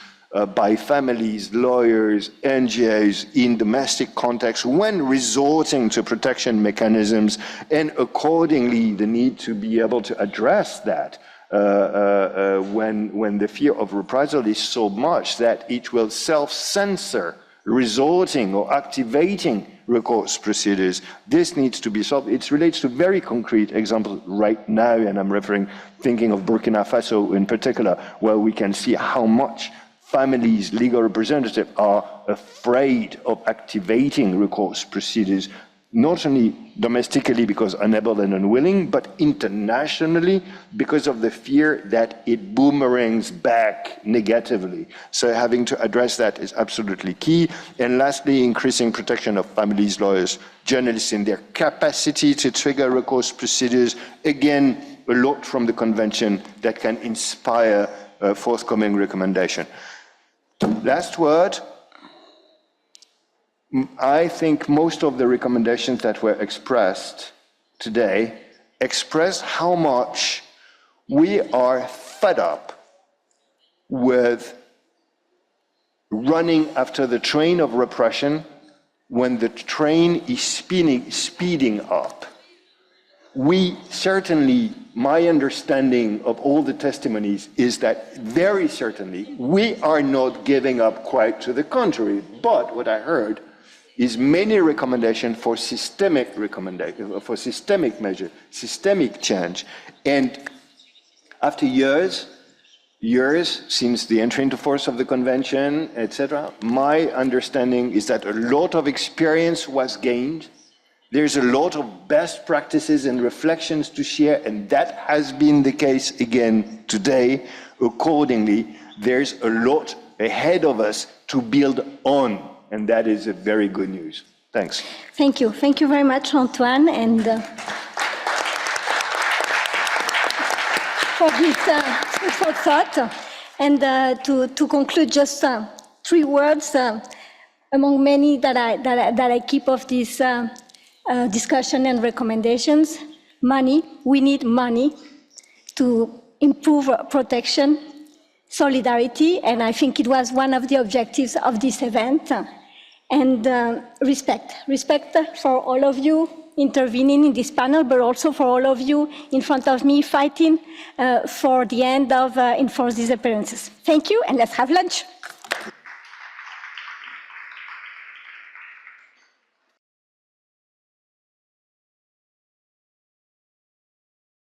by families, lawyers, NGOs in domestic context when resorting to protection mechanisms, and accordingly the need to be able to address that when the fear of reprisal is so much that it will self-censor resorting or activating recourse procedures. This needs to be solved. It relates to very concrete examples right now, and I'm thinking of Burkina Faso in particular, where we can see how much families, legal representatives are afraid of activating recourse procedures, not only domestically because unable and unwilling, but internationally because of the fear that it boomerangs back negatively. So having to address that is absolutely key. And lastly, increasing protection of families, lawyers, journalists in their capacity to trigger recourse procedures. Again, a lot from the convention that can inspire a forthcoming recommendation. Last word. I think most of the recommendations that were expressed today express how much we are fed up with running after the train of repression when the train is speeding up. We certainly, my understanding of all the testimonies is that very certainly we are not giving up, quite to the contrary. But what I heard is many recommendations for systemic measure, systemic change. And after years since the entry into force of the convention, etc., my understanding is that a lot of experience was gained. There's a lot of best practices and reflections to share, and that has been the case again today. Accordingly, there's a lot ahead of us to build on. And that is a very good news. Thanks. Thank you. Thank you very much, Antoine, and for this food for thought. And to conclude, just 3 words among many that I keep of this discussion and recommendations. Money. We need money to improve protection. Solidarity, and I think it was one of the objectives of this event, and respect for all of you intervening in this panel, but also for all of you in front of me fighting for the end of enforced disappearances. Thank you, and let's have lunch.